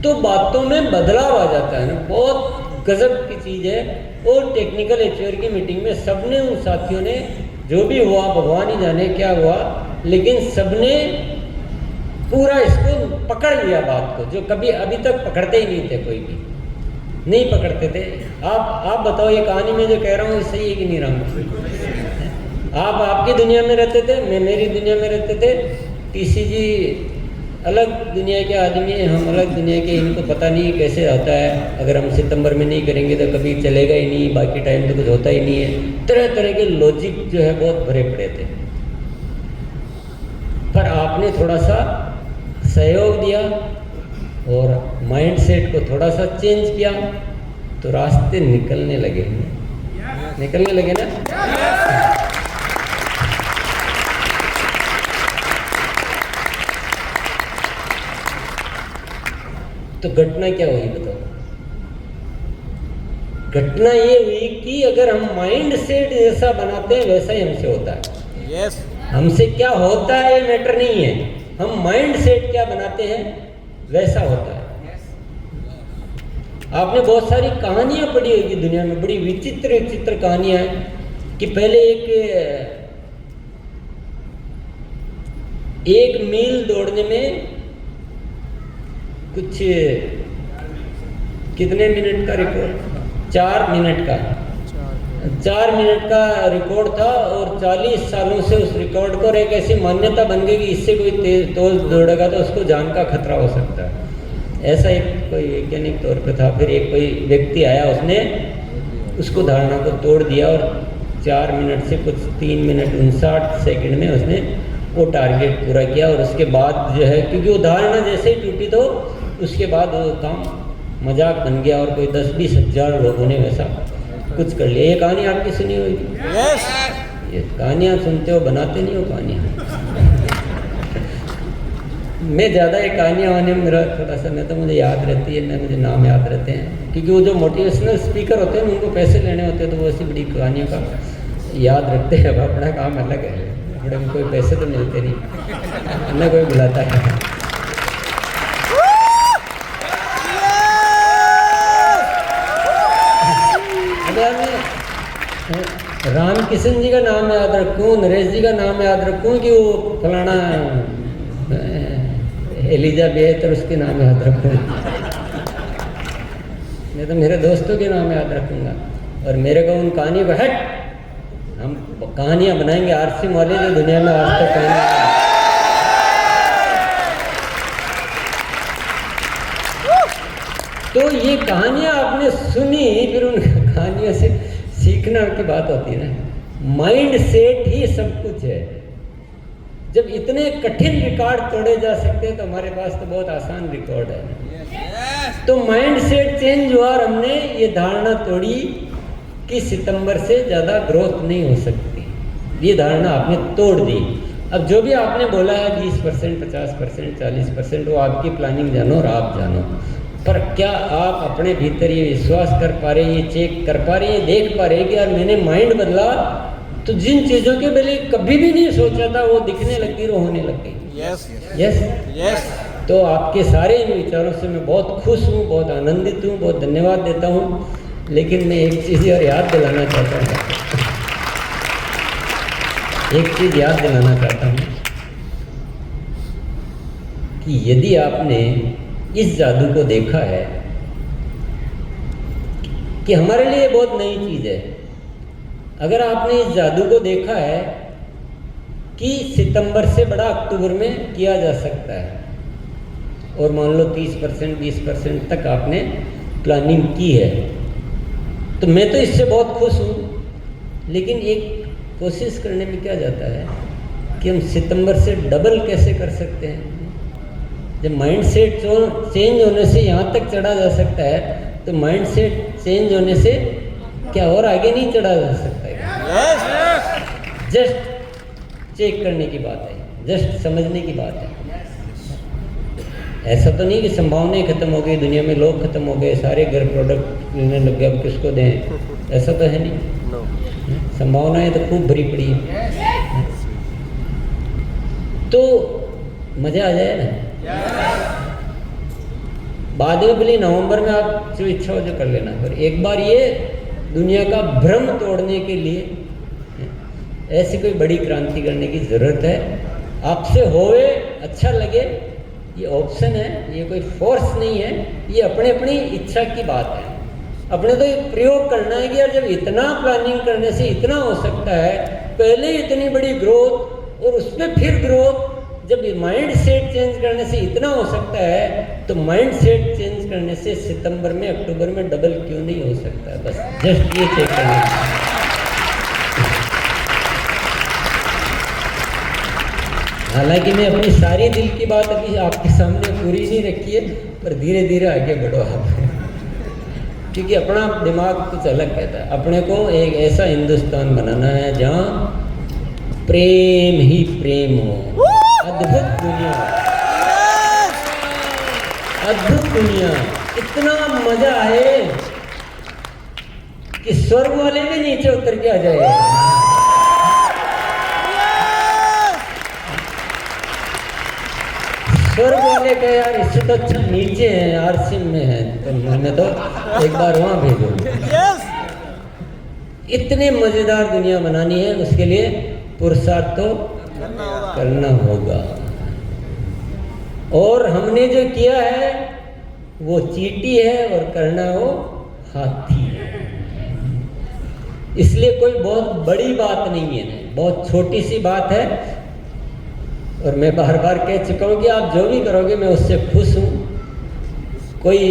तो बातों में बदलाव आ जाता है ना, बहुत गजब की चीज़ है। और टेक्निकल एचआर की मीटिंग में सबने, उन साथियों ने, जो भी हुआ भगवान ही जाने क्या हुआ, लेकिन सबने पूरा इसको पकड़ लिया बात को, जो कभी अभी तक पकड़ते ही नहीं थे, कोई भी नहीं पकड़ते थे। आप बताओ, ये कहानी में जो कह रहा हूँ सही है कि नहीं राम? आप आपकी दुनिया में रहते थे, मैं मेरी दुनिया में रहते थे। टीसी जी अलग दुनिया के आदमी हैं, हम अलग दुनिया के, इनको पता नहीं कैसे होता है। अगर हम सितंबर में नहीं करेंगे तो कभी चलेगा ही नहीं, बाकी टाइम तो कुछ होता ही नहीं है। तरह तरह के लॉजिक जो है बहुत भरे पड़े थे। पर आपने थोड़ा सा सहयोग दिया और माइंड सेट को थोड़ा सा चेंज किया तो रास्ते निकलने लगे ना। तो घटना क्या हुई बताओ? घटना ये हुई कि अगर हम माइंड सेट जैसा बनाते हैं वैसा ही हमसे होता है। यस। हमसे क्या होता है ये मैटर नहीं है, हम माइंड सेट क्या बनाते हैं वैसा होता है। आपने बहुत सारी कहानियां पढ़ी होगी दुनिया में, बड़ी विचित्र विचित्र कहानियां हैं कि पहले एक मील दौड़ने में कुछ कितने मिनट का रिकॉर्ड, 4 मिनट का रिकॉर्ड था। और 40 सालों से उस रिकॉर्ड को एक ऐसी मान्यता बन गई कि इससे कोई तेज दौड़ेगा तो उसको जान का खतरा हो सकता है। ऐसा एक कोई वैज्ञानिक तौर पे था। फिर एक कोई व्यक्ति आया, उसने उसको धारणा को तोड़ दिया और 4 मिनट से कुछ 3 मिनट 59 सेकंड में उसने वो टारगेट पूरा किया। और उसके बाद जो है, क्योंकि वो धारणा जैसे ही टूटी तो उसके बाद वो काम मजाक बन गया और कोई 10-20 हज़ार लोगों ने वैसा कुछ कर लिया। ये कहानी आपकी सुनी हुई? यस। ये कहानियाँ सुनते हो, बनाते नहीं हो कहानियाँ। मैं ज़्यादा ये कहानियाँ वाने में मेरा थोड़ा सा, मैं तो मुझे याद रहती है, मैं मुझे नाम याद रहते हैं, क्योंकि वो जो मोटिवेशनल स्पीकर होते हैं उनको पैसे लेने होते हैं तो वो ऐसी बड़ी कहानियों का याद रखते हैं। अब अपना काम अलग है, बड़े में कोई पैसे तो मिलते नहीं, न कोई बुलाता है। राम किशन जी का नाम याद रखूं, नरेश जी का नाम याद रखूं कि वो फलाना एलिजाबेथ और उसके नाम याद रखूं? मैं तो मेरे दोस्तों के नाम याद रखूंगा। और मेरे को उन कहानी को हट, हम कहानियां बनाएंगे आरसीएम वाले जो दुनिया में आज तक कहानी। तो ये कहानियां आपने सुनी, फिर उन कहानियों से सीखना की बात होती है ना। माइंड सेट ही सब कुछ है। जब इतने कठिन रिकॉर्ड तोड़े जा सकते हैं तो हमारे पास तो बहुत आसान रिकॉर्ड है। तो माइंड सेट चेंज हुआ और हमने ये धारणा तोड़ी कि सितंबर से ज़्यादा ग्रोथ नहीं हो सकती। ये धारणा आपने तोड़ दी। अब जो भी आपने बोला है 20%, 50%, 40%, वो आपकी प्लानिंग जानो और आप जानो। पर क्या आप अपने भीतर ये विश्वास कर पा रहे, ये चेक कर पा रहे, ये देख पा रहे कि यार मैंने माइंड बदला तो जिन चीज़ों के पहले कभी भी नहीं सोचा था वो दिखने लग गई, वो होने लग गई। Yes yes yes. तो आपके सारे इन विचारों से मैं बहुत खुश हूँ, बहुत आनंदित हूँ, बहुत धन्यवाद देता हूँ। लेकिन मैं एक चीज़ और याद दिलाना चाहता हूँ, एक चीज़ याद दिलाना चाहता हूँ कि यदि आपने इस जादू को देखा है कि हमारे लिए बहुत नई चीज़ है, अगर आपने इस जादू को देखा है कि सितंबर से बड़ा अक्टूबर में किया जा सकता है और मान लो 30%, 20% तक आपने प्लानिंग की है, तो मैं तो इससे बहुत खुश हूँ, लेकिन एक कोशिश करने में क्या जाता है कि हम सितंबर से डबल कैसे कर सकते हैं। जब माइंड सेट चेंज होने से यहाँ तक चढ़ा जा सकता है, तो माइंड सेट चेंज होने से क्या और आगे नहीं चढ़ा जा सकता है। जस्ट चेक करने की बात है, जस्ट समझने की बात है। ऐसा तो नहीं कि संभावनाएं खत्म हो गई, दुनिया में लोग खत्म हो गए, सारे घर प्रोडक्ट लेने लग गए, अब किसको दें, ऐसा तो है नहीं। संभावनाएं तो खूब भरी पड़ी है। तो मजा आ जाए ना। बाद में भले नवंबर में आप जो इच्छा हो जो कर लेना, पर एक बार ये दुनिया का भ्रम तोड़ने के लिए ऐसी कोई बड़ी क्रांति करने की जरूरत है। आपसे होवे, अच्छा लगे, ये ऑप्शन है, ये कोई फोर्स नहीं है, ये अपने अपनी इच्छा की बात है। अपने तो ये प्रयोग करना है कि यार जब इतना प्लानिंग करने से इतना हो सकता है, पहले इतनी बड़ी ग्रोथ और उसमें फिर ग्रोथ, जब माइंड सेट चेंज करने से इतना हो सकता है, तो माइंड सेट चेंज करने से सितंबर में अक्टूबर में डबल क्यों नहीं हो सकता है। बस जस्ट ये चेक करना। हालांकि मैं अपनी सारी दिल की बात अभी आपके सामने पूरी नहीं रखी है, पर धीरे धीरे आगे बढ़ो आप, क्योंकि अपना दिमाग कुछ अलग कहता है। अपने को एक ऐसा हिंदुस्तान बनाना है जहाँ प्रेम ही प्रेम हो। अद्भुत दुनिया, अद्भुत दुनिया, इतना मजा आए कि स्वर्ग वाले भी नीचे उतर के आ जाए। स्वर्ग वाले का यार इससे तो अच्छा नीचे है, आरसीएम में है, तो मैंने तो एक बार वहां भेजो। इतने मजेदार दुनिया बनानी है, उसके लिए पुरुषार्थ तो करना होगा। और हमने जो किया है वो चींटी है और करना वो हाथी है। इसलिए कोई बहुत बड़ी बात नहीं है, बहुत छोटी सी बात है। और मैं बार बार कह चुका हूँ कि आप जो भी करोगे मैं उससे खुश हूँ। कोई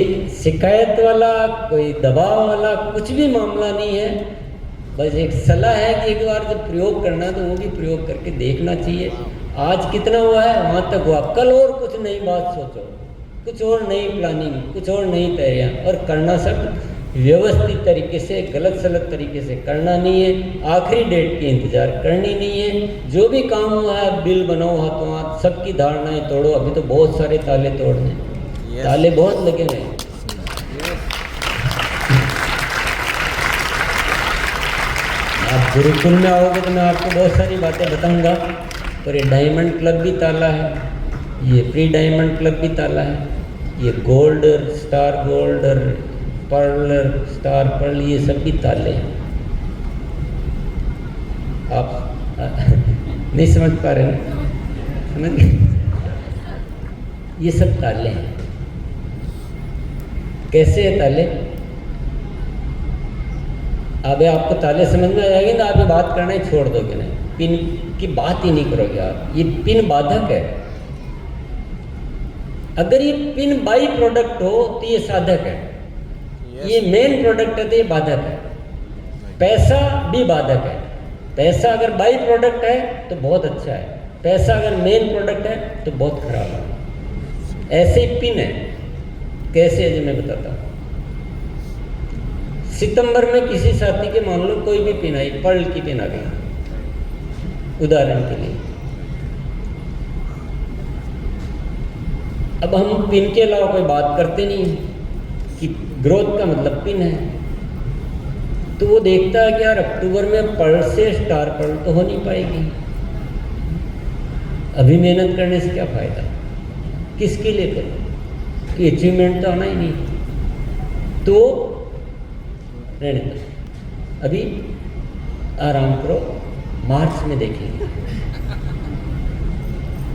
शिकायत वाला, कोई दबाव वाला कुछ भी मामला नहीं है। बस एक सलाह है कि एक बार जब प्रयोग करना तो वो भी प्रयोग करके देखना चाहिए। आज कितना हुआ है वहाँ तक हुआ, कल और कुछ नई बात सोचो, कुछ और नई प्लानिंग, कुछ और नई तैयारियाँ, और करना सब व्यवस्थित तरीके से, गलत सलत तरीके से करना नहीं है। आखिरी डेट की इंतजार करनी नहीं है। जो भी काम हुआ है बिल बनाओ हाथों हाथ, सबकी धारणाएं तोड़ो। अभी तो बहुत सारे ताले तोड़ने, ताले बहुत लगे हुए हैं। आप गुरुकुल में आओगे तो मैं आपको बहुत सारी बातें बताऊंगा, पर ये डायमंड क्लब भी ताला है, ये प्री डायमंड क्लब भी ताला है, ये गोल्ड स्टार गोल्ड और पर्ल स्टार पर्ल, ये सब भी ताले हैं। आप नहीं समझ पा रहे हैं? समझ गए? ये सब ताले हैं। कैसे है ताले? अब आपको ताले समझ में आ जाएंगे ना, आप ये बात करना ही छोड़ दोगे ना, पिन की बात ही नहीं करोगे आप। ये पिन बाधक है। अगर ये पिन बाई प्रोडक्ट हो तो ये साधक है। ये मेन प्रोडक्ट है तो ये बाधक है। पैसा भी बाधक है। पैसा अगर बाई प्रोडक्ट है तो बहुत अच्छा है, पैसा अगर मेन प्रोडक्ट है तो बहुत खराब है। ऐसे ही पिन है। कैसे है जो मैं बताता हूँ। सितंबर में किसी साथी के मान लो कोई भी पिन आई, पर्ल की पिन आ गई उदाहरण के लिए। अब हम पिन के अलावा कोई बात करते नहीं कि ग्रोथ का मतलब पिन है। तो वो देखता है कि यार अक्टूबर में पर्ल से स्टार पर्ल तो हो नहीं पाएगी, अभी मेहनत करने से क्या फायदा, किसके लिए करो, कि अचीवमेंट तो आना ही नहीं। तो रहने दो, अभी आराम करो, मार्च में देखेंगे।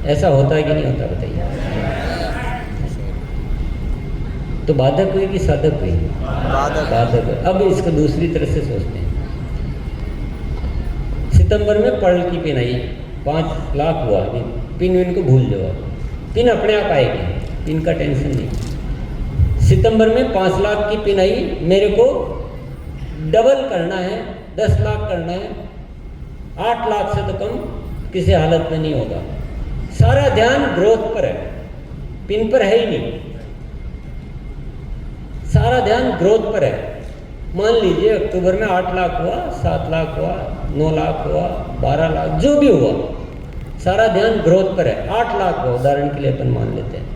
ऐसा होता है कि नहीं होता बताइए? तो बाधक हुई कि साधक हुई? बाधक हुई। अब इसको दूसरी तरह से सोचते हैं। सितंबर में पर्ल की पिन आई, 5 लाख हुआ, अभी पिन विन को भूल जाओ, पिन अपने आप आएगी, पिन का टेंशन नहीं। सितंबर में 5 लाख की पिन आई, मेरे को डबल करना है, 10 लाख करना है, 8 लाख से तो कम किसी हालत में नहीं होगा। सारा ध्यान ग्रोथ पर है, पिन पर है ही नहीं, सारा ध्यान ग्रोथ पर है। मान लीजिए अक्टूबर में 8 लाख हुआ, 7 लाख हुआ, 9 लाख हुआ, 12 लाख, जो भी हुआ, सारा ध्यान ग्रोथ पर है। 8 लाख हुआ उदाहरण के लिए अपन मान लेते हैं।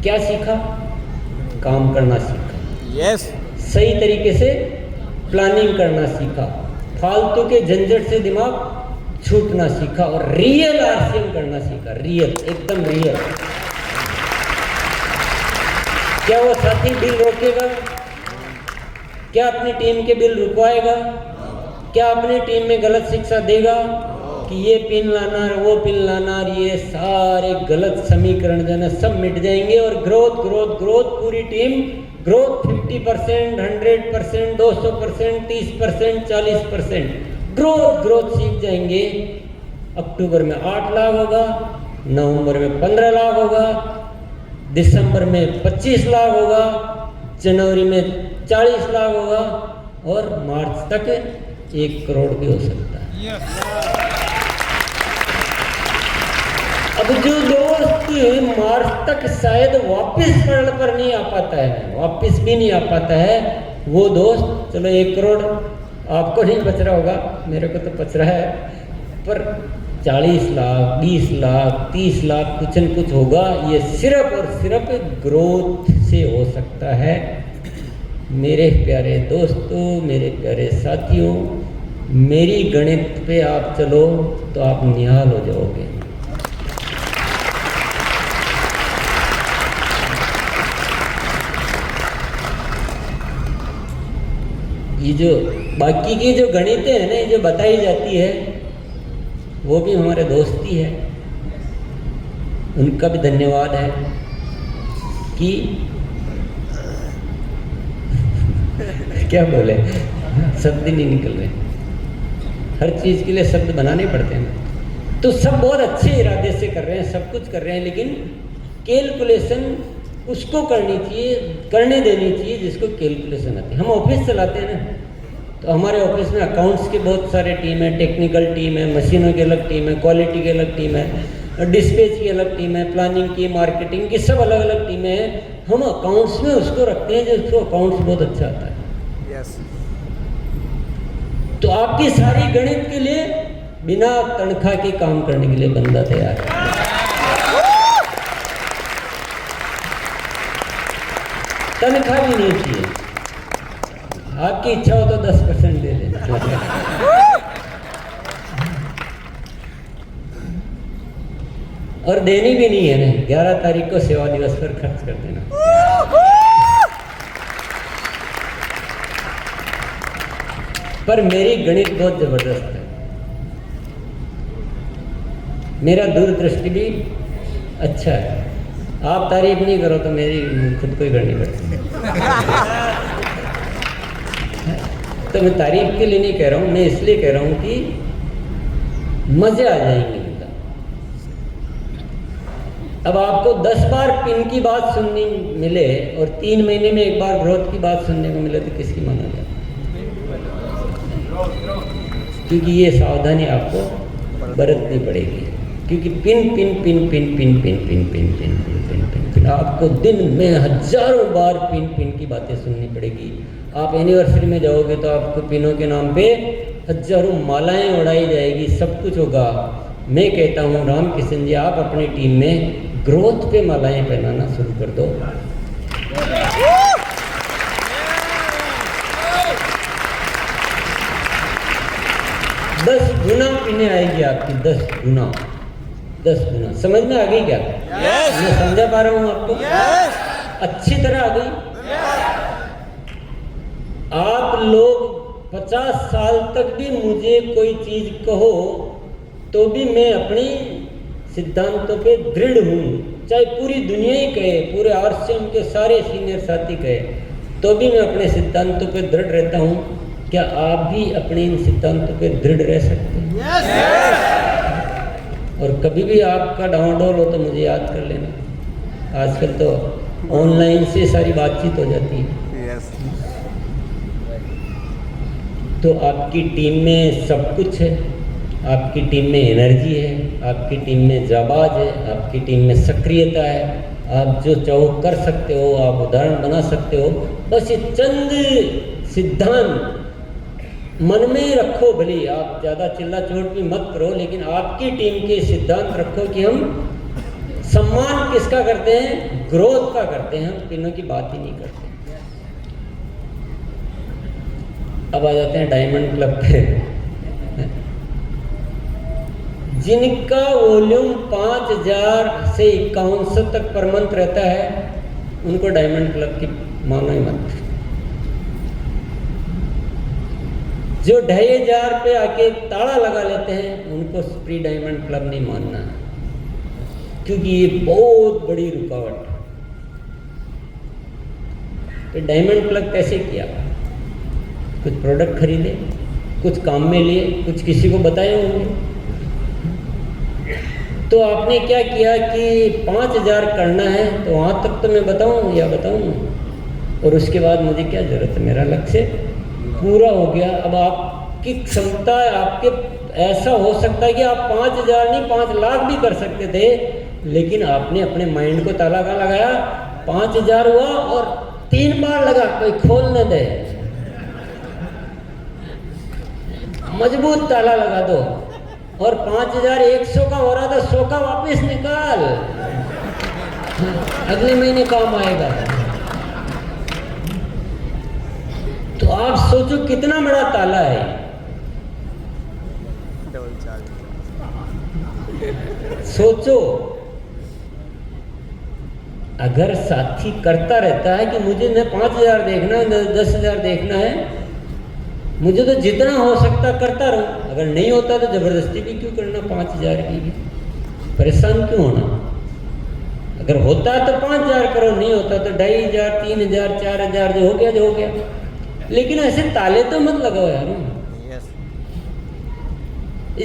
क्या सीखा? काम करना सीखा। यस। सही तरीके से प्लानिंग करना सीखा, फालतू के झंझट से दिमाग छूटना सीखा और रियल आरसीएम करना सीखा। रियल, एकदम रियल। क्या वो साथी बिल रोकेगा? क्या अपनी टीम के बिल रुकवाएगा? क्या अपनी टीम में गलत शिक्षा देगा कि ये पिन लाना, वो पिन लाना, ये सारे गलत समीकरण जो है सब मिट जाएंगे और ग्रोथ ग्रोथ ग्रोथ, पूरी टीम ग्रोथ 50%, 100%, 200%, 30%, 40% ग्रोथ ग्रोथ सीख जाएंगे। अक्टूबर में 8 लाख होगा, नवंबर में 15 लाख होगा, दिसंबर में 25 लाख होगा, जनवरी में 40 लाख होगा और मार्च तक 1 करोड़ भी हो सकता है। अब जो दोस्त मार्च तक शायद वापस पढ़ पर नहीं आ पाता है, वापस भी नहीं आ पाता है, वो दोस्त चलो 1 करोड़ आपको नहीं बच रहा होगा, मेरे को तो बच रहा है, पर 40 लाख, 20 लाख, 30 लाख कुछ न कुछ होगा। ये सिर्फ और सिर्फ ग्रोथ से हो सकता है। मेरे प्यारे दोस्तों, मेरे प्यारे साथियों, मेरी गणित पे आप चलो तो आप निहाल हो जाओगे। ये जो बाकी की जो गणितें हैं ना, ये जो बताई जाती है, वो भी हमारे दोस्त ही है, उनका भी धन्यवाद है कि क्या बोले, शब्द ही नहीं निकल रहे। हर चीज़ के लिए शब्द बनाने पड़ते हैं। तो सब बहुत अच्छे इरादे से कर रहे हैं, सब कुछ कर रहे हैं, लेकिन कैलकुलेशन उसको करनी चाहिए, करने देनी चाहिए जिसको कैलकुलेशन आती है। हम ऑफिस चलाते हैं ना, तो हमारे ऑफिस में अकाउंट्स की बहुत सारे टीम है, टेक्निकल टीम है, मशीनों की अलग टीम है, क्वालिटी की अलग टीम है, डिस्पैच की अलग टीम है, प्लानिंग की, मार्केटिंग की, सब अलग अलग टीमें हैं। हम अकाउंट्स में उसको रखते हैं जिसको अकाउंट्स बहुत अच्छा आता है। यस। तो आपकी सारी गणित के लिए बिना तनख्वाह के काम करने के लिए बंदा तैयार है। तनख्वाह भी नहीं चाहिए, आपकी इच्छा हो तो 10% दे देना। और देनी भी नहीं है ना, 11 तारीख को सेवा दिवस पर खर्च कर देना। पर मेरी गणित बहुत जबरदस्त है, मेरा दूरदृष्टि भी अच्छा है। आप तारीफ नहीं करो तो मेरी खुद को ही करनी पड़ती है। तो मैं तारीफ के लिए नहीं कह रहा हूँ, मैं इसलिए कह रहा हूँ कि मजे आ जाएंगे। अब आपको 10 बार पिन की बात सुननी मिले और 3 महीने में 1 बार ग्रोथ की बात सुनने को मिले तो किसकी माना जाए? क्योंकि ये सावधानी आपको बरतनी पड़ेगी, क्योंकि pin pin pin pin pin pin pin pin pin pin pin pin pin आपको दिन में हजारों बार पिन पिन की बातें सुननी पड़ेगी। आप एनिवर्सरी में जाओगे तो आपको पिनों के नाम पे हजारों मालाएं उड़ाई जाएगी, सब कुछ होगा। मैं कहता हूँ राम किशन जी, आप अपनी टीम में ग्रोथ पे मालाएं पहनाना शुरू कर दो। 10 गुना पिने आएगी आपकी, 10 गुना, 10 गुना। समझ में आ गई क्या? मैं समझा पा रहा हूँ आपको? अच्छी तरह आ गई। आप लोग 50 साल तक भी मुझे कोई चीज कहो तो भी मैं अपनी सिद्धांतों पे दृढ़ हूँ, चाहे पूरी दुनिया ही कहे, पूरे आरसीएम के सारे सीनियर साथी कहे, तो भी मैं अपने सिद्धांतों पे दृढ़ रहता हूँ। क्या आप भी अपने इन सिद्धांतों पे दृढ़ रह सकते हैं? और कभी भी आपका डाउनडोल हो तो मुझे याद कर लेना। आजकल तो ऑनलाइन से सारी बातचीत हो जाती है। तो आपकी टीम में सब कुछ है, आपकी टीम में एनर्जी है, आपकी टीम में जाबाज है, आपकी टीम में सक्रियता है, आप जो चाहो कर सकते हो, आप उदाहरण बना सकते हो। बस ये चंद सिद्धांत मन में ही रखो, भले आप ज़्यादा चिल्ला चोट भी मत करो, लेकिन आपकी टीम के सिद्धांत रखो कि हम सम्मान किसका करते हैं, ग्रोथ का करते हैं, हम तीनों की बात ही नहीं करते। अब आ जाते हैं डायमंड क्लब पे। जिनका वॉल्यूम 5000 से 5100 तक पर मंथ रहता है, उनको डायमंड क्लब की मानो ही मत। जो 2500 पे आके ताला लगा लेते हैं, उनको प्री डायमंड क्लब नहीं मानना, क्योंकि ये बहुत बड़ी रुकावट है। तो डायमंड क्लब कैसे किया? कुछ प्रोडक्ट खरीदे, कुछ काम में लिए, कुछ किसी को बताए होंगे। तो आपने क्या किया कि 5000 करना है, तो वहाँ तक तो मैं बताऊँ या बताऊँ, और उसके बाद मुझे क्या ज़रूरत है, मेरा लक्ष्य पूरा हो गया। अब आपकी क्षमता, आपके ऐसा हो सकता है कि आप 5000 नहीं 5 लाख भी कर सकते थे, लेकिन आपने अपने माइंड को ताला कहाँ लगाया? 5000 हुआ और 3 बार लगा, कोई खोल न दे, मजबूत ताला लगा दो। और 5100 का हो रहा था, 100 का वापस निकाल, अगले महीने काम आएगा। तो आप सोचो कितना बड़ा ताला है। सोचो, अगर साथी करता रहता है कि मुझे न 5000 देखना है, न 10,000 देखना है, मुझे तो जितना हो सकता करता रहूं, अगर नहीं होता तो जबरदस्ती भी क्यों करना, 5000 की भी परेशान क्यों होना। अगर होता है तो 5000 करो, नहीं होता तो 2500, 3000, 4000, जो हो गया जो हो गया। लेकिन ऐसे ताले तो मत लगाओ यार।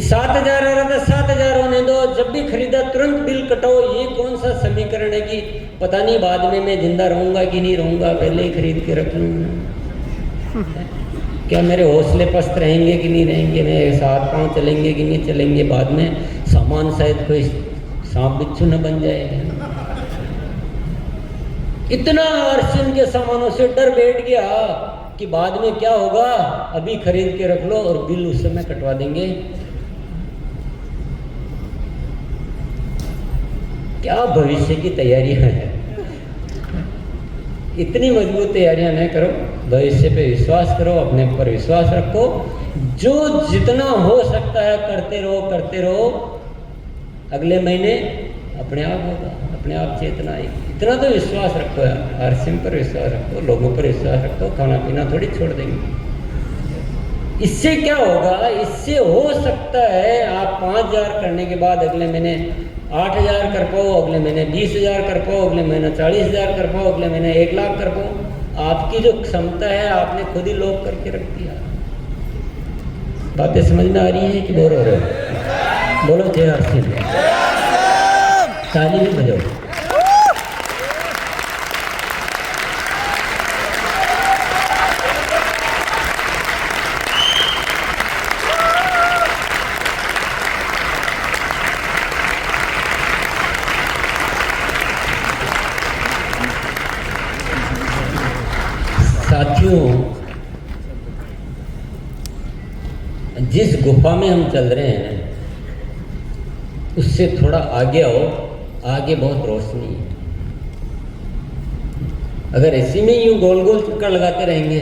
7000 आ रहा था, 7000 होने दो, जब भी खरीदा तुरंत बिल कटाओ। ये कौन सा समीकरण है कि पता नहीं बाद में मैं जिंदा रहूंगा कि नहीं रहूंगा, पहले ही खरीद के रख लूँगा। क्या मेरे हौसले पस्त रहेंगे कि नहीं रहेंगे, मेरे हाथ पाँव चलेंगे कि नहीं चलेंगे, बाद में सामान शायद कोई सांप बिच्छू न बन जाए। इतना अर्शन के सामानों से डर बैठ गया कि बाद में क्या होगा, अभी खरीद के रख लो और बिल उस समय कटवा देंगे। क्या भविष्य की तैयारियां हैं। इतनी मजबूत तैयारियां नहीं करो, भविष्य पे विश्वास करो, अपने ऊपर विश्वास रखो। जो जितना हो सकता है करते रहो। अगले महीने अपने आप होगा, अपने आप चेतना आएगी। इतना तो विश्वास रखो यार, आरसीएम पर विश्वास रखो, लोगों पर विश्वास रखो। खाना पीना थोड़ी छोड़ देंगे। इससे क्या होगा, इससे हो सकता है आप 5000 करने के बाद अगले महीने 8000 कर पाओ, अगले महीने 20000 कर पाओ, अगले महीने 40000 कर पाओ, अगले महीने 1 लाख कर पाओ। आपकी जो क्षमता है आपने खुद ही लॉक करके रख दिया। बातें समझ में आ रही हैं कि बोर हो रहे हो? बोलो जय आरसीएम, ताली भी बजाओ। साथियों, जिस गुफा में हम चल रहे हैं उससे थोड़ा आगे आओ, आगे बहुत रोशनी है। अगर इसी में यूं गोल गोल चक्कर लगाते रहेंगे,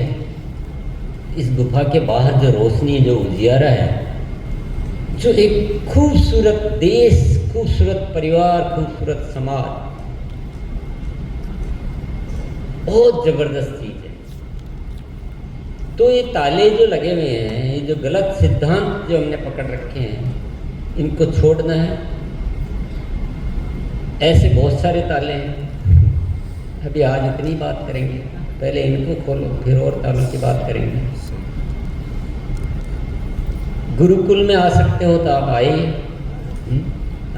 इस गुफा के बाहर जो रोशनी, जो उजियारा है, जो एक खूबसूरत देश, खूबसूरत परिवार, खूबसूरत समाज, बहुत जबरदस्त चीज है। तो ये ताले जो लगे हुए हैं, ये जो गलत सिद्धांत जो हमने पकड़ रखे हैं, इनको छोड़ना है। ऐसे बहुत सारे ताले हैं, अभी आज इतनी बात करेंगे, पहले इनको खोलो फिर और तालों की बात करेंगे। गुरुकुल में आ सकते हो तो आप आइए,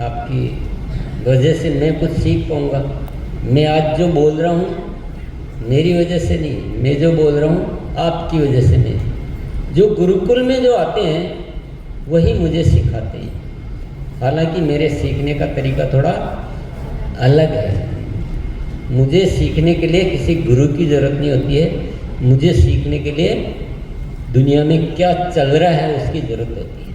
आपकी वजह से मैं कुछ सीख पाऊंगा। मैं आज जो बोल रहा हूँ मेरी वजह से नहीं, मैं जो बोल रहा हूँ आपकी वजह से नहीं। जो गुरुकुल में जो आते हैं वही मुझे सिखाते हैं। हालांकि मेरे सीखने का तरीका थोड़ा अलग है। मुझे सीखने के लिए किसी गुरु की ज़रूरत नहीं होती है, मुझे सीखने के लिए दुनिया में क्या चल रहा है उसकी ज़रूरत होती है।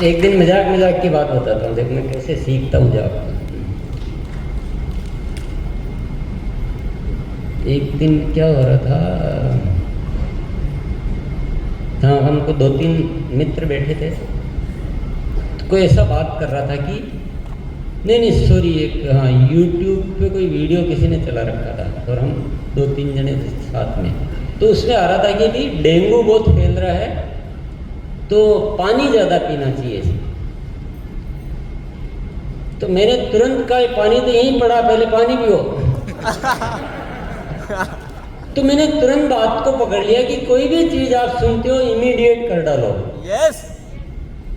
एक दिन मजाक मजाक की बात बताता हूँ, देख मैं कैसे सीखता हूँ जाप। एक दिन क्या हो रहा था, हाँ हमको 2-3 मित्र बैठे थे, तो कोई ऐसा बात कर रहा था कि नहीं सॉरी, एक हाँ यूट्यूब पे कोई वीडियो किसी ने चला रखा था और हम 2-3 जने साथ में, तो उसमें आ रहा था कि भी डेंगू बहुत फैल रहा है तो पानी ज़्यादा पीना चाहिए। तो मैंने तुरंत कहा पानी तो यहीं पड़ा, पहले पानी पियो। तो मैंने तुरंत बात को पकड़ लिया कि कोई भी चीज़ आप सुनते हो इमीडिएट कर डालो। यस,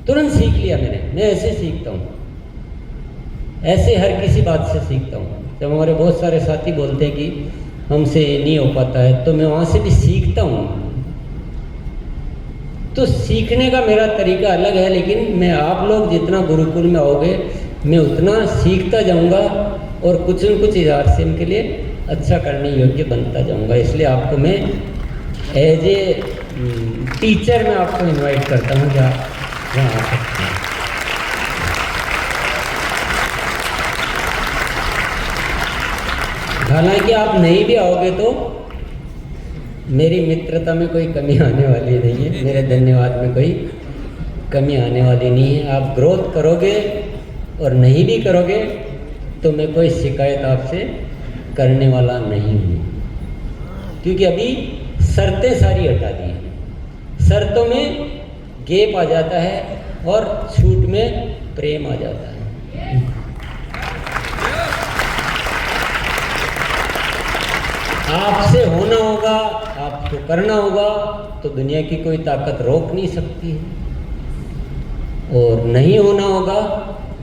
तुरंत सीख लिया मैंने। मैं ऐसे सीखता हूँ, ऐसे हर किसी बात से सीखता हूँ। जब हमारे बहुत सारे साथी बोलते हैं कि हमसे नहीं हो पाता है, तो मैं वहाँ से भी सीखता हूँ। तो सीखने का मेरा तरीका अलग है, लेकिन मैं आप लोग जितना गुरुकुल में आओगे मैं उतना सीखता जाऊंगा और कुछ न कुछ इधर से इनके लिए अच्छा करने योग्य बनता जाऊंगा। इसलिए आपको मैं एज ए टीचर मैं आपको इनवाइट करता हूँ जहाँ आ सकते हैं। हालांकि आप नहीं भी आओगे तो मेरी मित्रता में कोई कमी आने वाली नहीं है, मेरे धन्यवाद में कोई कमी आने वाली नहीं है। आप ग्रोथ करोगे और नहीं भी करोगे तो मैं कोई शिकायत आपसे करने वाला नहीं हूँ, क्योंकि अभी शर्तें सारी हटा दी हैं। शर्तों में गैप आ जाता है और छूट में प्रेम आ जाता है। आपसे होना होगा, आपको करना होगा, तो दुनिया की कोई ताकत रोक नहीं सकती है, और नहीं होना होगा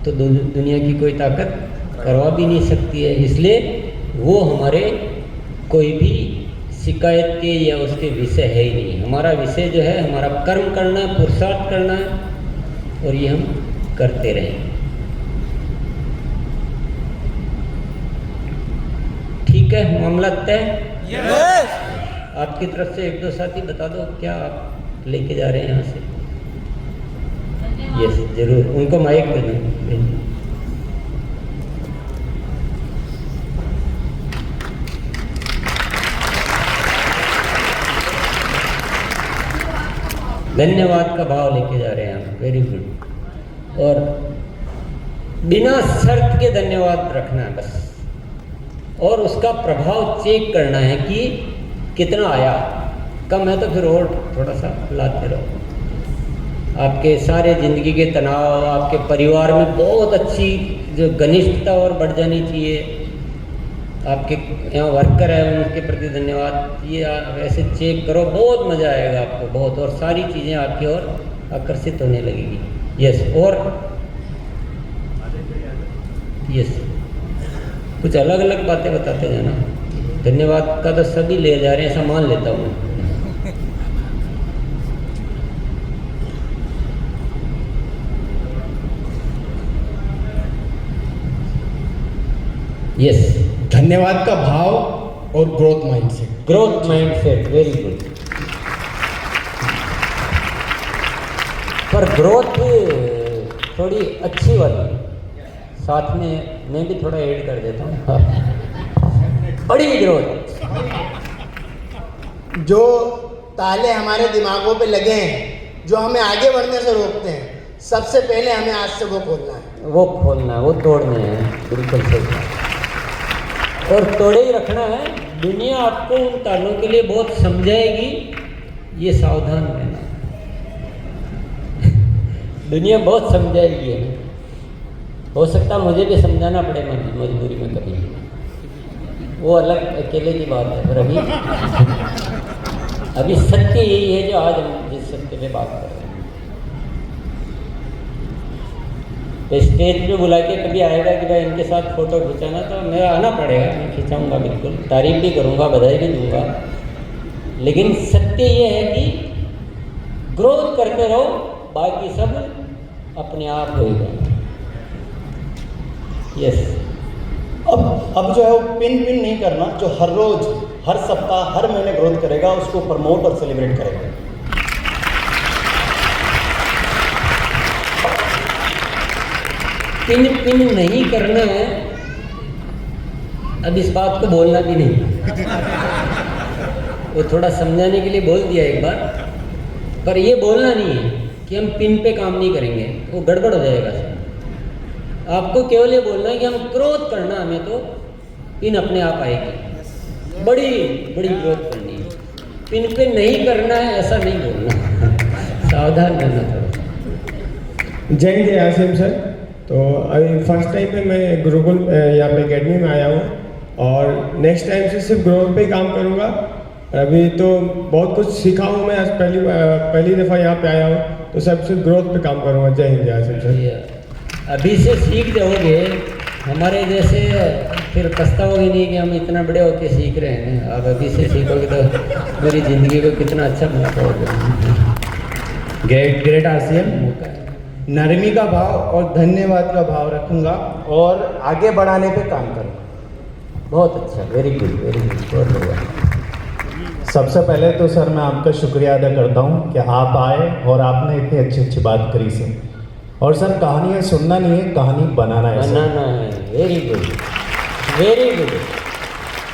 तो दुनिया की कोई ताकत करवा भी नहीं सकती है। इसलिए वो हमारे कोई भी शिकायत के या उसके विषय है ही नहीं। हमारा विषय जो है हमारा कर्म करना है, पुरुषार्थ करना है, और ये हम करते रहें। ठीक है, मामला तय। यस, आपकी तरफ से 1-2 साथी बता दो क्या आप लेके जा रहे हैं यहाँ से। यस जरूर, उनको माइक दे दो। धन्यवाद का भाव लेके जा रहे हैं आप, वेरी गुड। और बिना शर्त के धन्यवाद रखना है बस, और उसका प्रभाव चेक करना है कि कितना आया। कम है तो फिर और थोड़ा सा लाते रहो। आपके सारे ज़िंदगी के तनाव, आपके परिवार में बहुत अच्छी जो घनिष्ठता और बढ़ जानी चाहिए। आपके यहाँ वर्कर है उनके प्रति धन्यवाद, ये ऐसे चेक करो, बहुत मज़ा आएगा आपको बहुत, और सारी चीज़ें आपकी ओर आकर्षित होने लगेगी। यस, और यस कुछ अलग अलग बातें बताते जाना। धन्यवाद का तो सभी ले जा रहे हैं, ऐसा मान लेता हूँ मैं। यस, धन्यवाद का भाव और growth mindset. Growth mindset, very good. पर ग्रोथ थोड़ी अच्छी वाली, साथ में मैं भी थोड़ा ऐड कर देता हूँ। बड़ी ग्रोथ। जो ताले हमारे दिमागों पे लगे हैं, जो हमें आगे बढ़ने से रोकते हैं, सबसे पहले हमें आज से वो खोलना है। वो खोलना, वो तोड़ने हैं, बिल्कुल सही। और तोड़े ही रखना है। दुनिया आपको उन तालों के लिए बहुत समझाएगी, ये सावधान रहना। दुनिया बहुत समझाएगी है, हो सकता मुझे भी समझाना पड़े मजबूरी में कभी, वो अलग अकेले की बात है। पर अभी सत्य यही है जो आज हम जिस सत्य पे बात कर रहे हैं। तो स्टेज पे बुला के कभी आएगा कि भाई इनके साथ फ़ोटो खिंचाना, तो मेरा आना पड़ेगा, मैं खिंचाऊँगा बिल्कुल, तारीफ भी करूँगा, बधाई भी दूँगा। लेकिन सत्य ये है कि ग्रोथ करते रहो, बाकी सब अपने आप होगा। यस। अब जो है वो पिन नहीं करना, जो हर रोज, हर सप्ताह, हर महीने ग्रोथ करेगा उसको प्रमोट और सेलिब्रेट करेगा। पिन नहीं करना है, अब इस बात को बोलना भी नहीं। वो थोड़ा समझाने के लिए बोल दिया एक बार, पर ये बोलना नहीं है कि हम पिन पे काम नहीं करेंगे, वो गड़बड़ हो जाएगा सब। आपको केवल ये बोलना है कि हम ग्रोथ करना, हमें तो पिन अपने आप आएगी, बड़ी बड़ी ग्रोथ करनी है। पिन पे नहीं करना है ऐसा नहीं बोलना, सावधान रहना थोड़ा। जय जय आसिम सर। तो अभी फर्स्ट टाइम पे मैं गुरुकुल यहाँ पे एकेडमी में आया हूँ और नेक्स्ट टाइम से सिर्फ ग्रोथ पे ही काम करूँगा। अभी तो बहुत कुछ सीखा हूँ मैं, आज पहली दफ़ा यहाँ पे आया हूँ, तो सब सिर्फ ग्रोथ पे काम करूँगा। जय हिंद, जय आसिम सर। अभी से सीख जाओगे, हमारे जैसे फिर पछताओगे नहीं कि हम इतना बड़े होके सीख रहे हैं। अब अभी से सीखोगे तो मेरी ज़िंदगी को कितना अच्छा बना पाओगे। ग्रेट आसिम। नरमी का भाव और धन्यवाद का भाव रखूंगा और आगे बढ़ाने पे काम करूंगा। बहुत अच्छा, वेरी गुड, बहुत बढ़िया। सबसे पहले तो सर मैं आपका शुक्रिया अदा करता हूं कि आप आए और आपने इतनी अच्छी अच्छी बात करी से। और सर कहानियाँ सुनना नहीं है, कहानी बनाना है। बनाना है, वेरी गुड, वेरी गुड।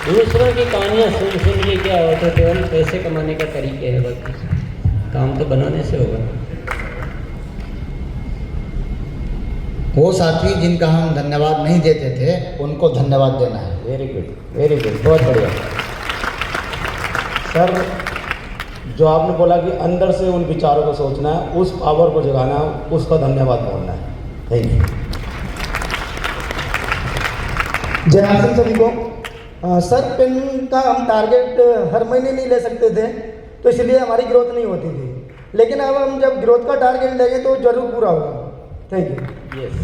दूसरों की कहानियाँ सुन के क्या होता है, केवल पैसे कमाने का तरीके है, बाकी काम तो बनाने से होगा। वो साथी जिनका हम धन्यवाद नहीं देते थे, उनको धन्यवाद देना है। वेरी गुड, वेरी गुड, बहुत बढ़िया। सर जो आपने बोला कि अंदर से उन विचारों को सोचना है, उस पावर को जगाना है, उसका धन्यवाद बोलना है। Thank you. जय आसिम सभी को। सर पिन का हम टारगेट हर महीने नहीं ले सकते थे, तो इसलिए हमारी ग्रोथ नहीं होती थी, लेकिन अब हम जब ग्रोथ का टारगेट लेंगे तो जरूर पूरा होगा। Thank you. यस।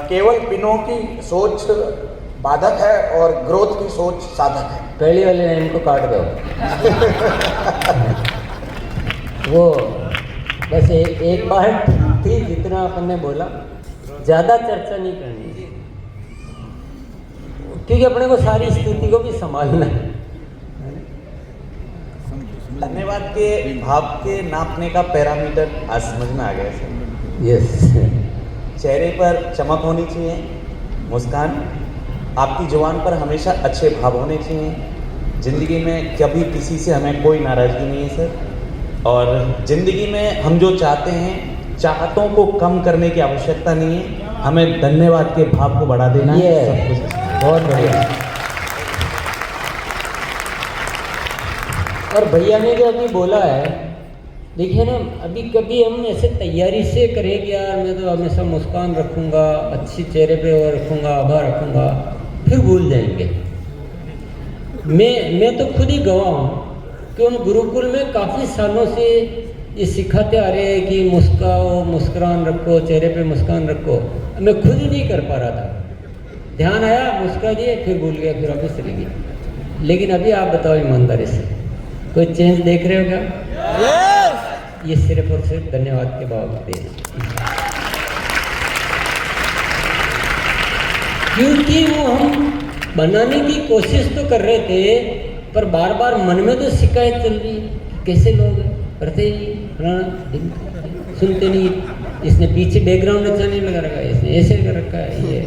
केवल पिनों की सोच बाधक है और ग्रोथ की सोच साधक है। पहली वाले लाइन को काट दो। वो बस एक बार थी, जितना अपन ने बोला, ज़्यादा चर्चा नहीं करनी, क्योंकि अपने को सारी स्थिति को भी संभालना है। धन्यवाद के भाव के नापने का पैरामीटर आज समझ में आ गया सर। यस। चेहरे पर चमक होनी चाहिए, मुस्कान, आपकी जुबान पर हमेशा अच्छे भाव होने चाहिए। ज़िंदगी में कभी किसी से हमें कोई नाराज़गी नहीं है सर। और ज़िंदगी में हम जो चाहते हैं, चाहतों को कम करने की आवश्यकता नहीं है, हमें धन्यवाद के भाव को बढ़ा देना है। सब कुछ बहुत बढ़िया। और भैया ने जो अभी बोला है, देखिए ना, अभी कभी हम ऐसे तैयारी से करें कि यार मैं तो हमेशा मुस्कान रखूँगा, अच्छी चेहरे पे वो रखूँगा, आभा रखूँगा, फिर भूल जाएंगे। मैं तो खुद ही गवाह हूँ कि उन गुरुकुल में काफ़ी सालों से ये सिखाते आ रहे हैं कि मुस्काओ, मुस्कुरान रखो, चेहरे पे मुस्कान रखो। मैं खुद ही नहीं कर पा रहा था। ध्यान आया, मुस्कुरा दिए, फिर भूल गया, फिर वापस चली गई। लेकिन अभी आप बताओ ईमानदारी से, कोई चेंज देख रहे हो क्या? yes! ये सिर्फ और सिर्फ धन्यवाद के बावजूद है, क्योंकि वो हम बनाने की कोशिश तो कर रहे थे, पर बार बार मन में तो शिकायत चल रही है कि कैसे लोग करते ही सुनते नहीं, इसने पीछे बैकग्राउंड अच्छा नहीं लगा रखा है, इसने ऐसे कर रखा है ये।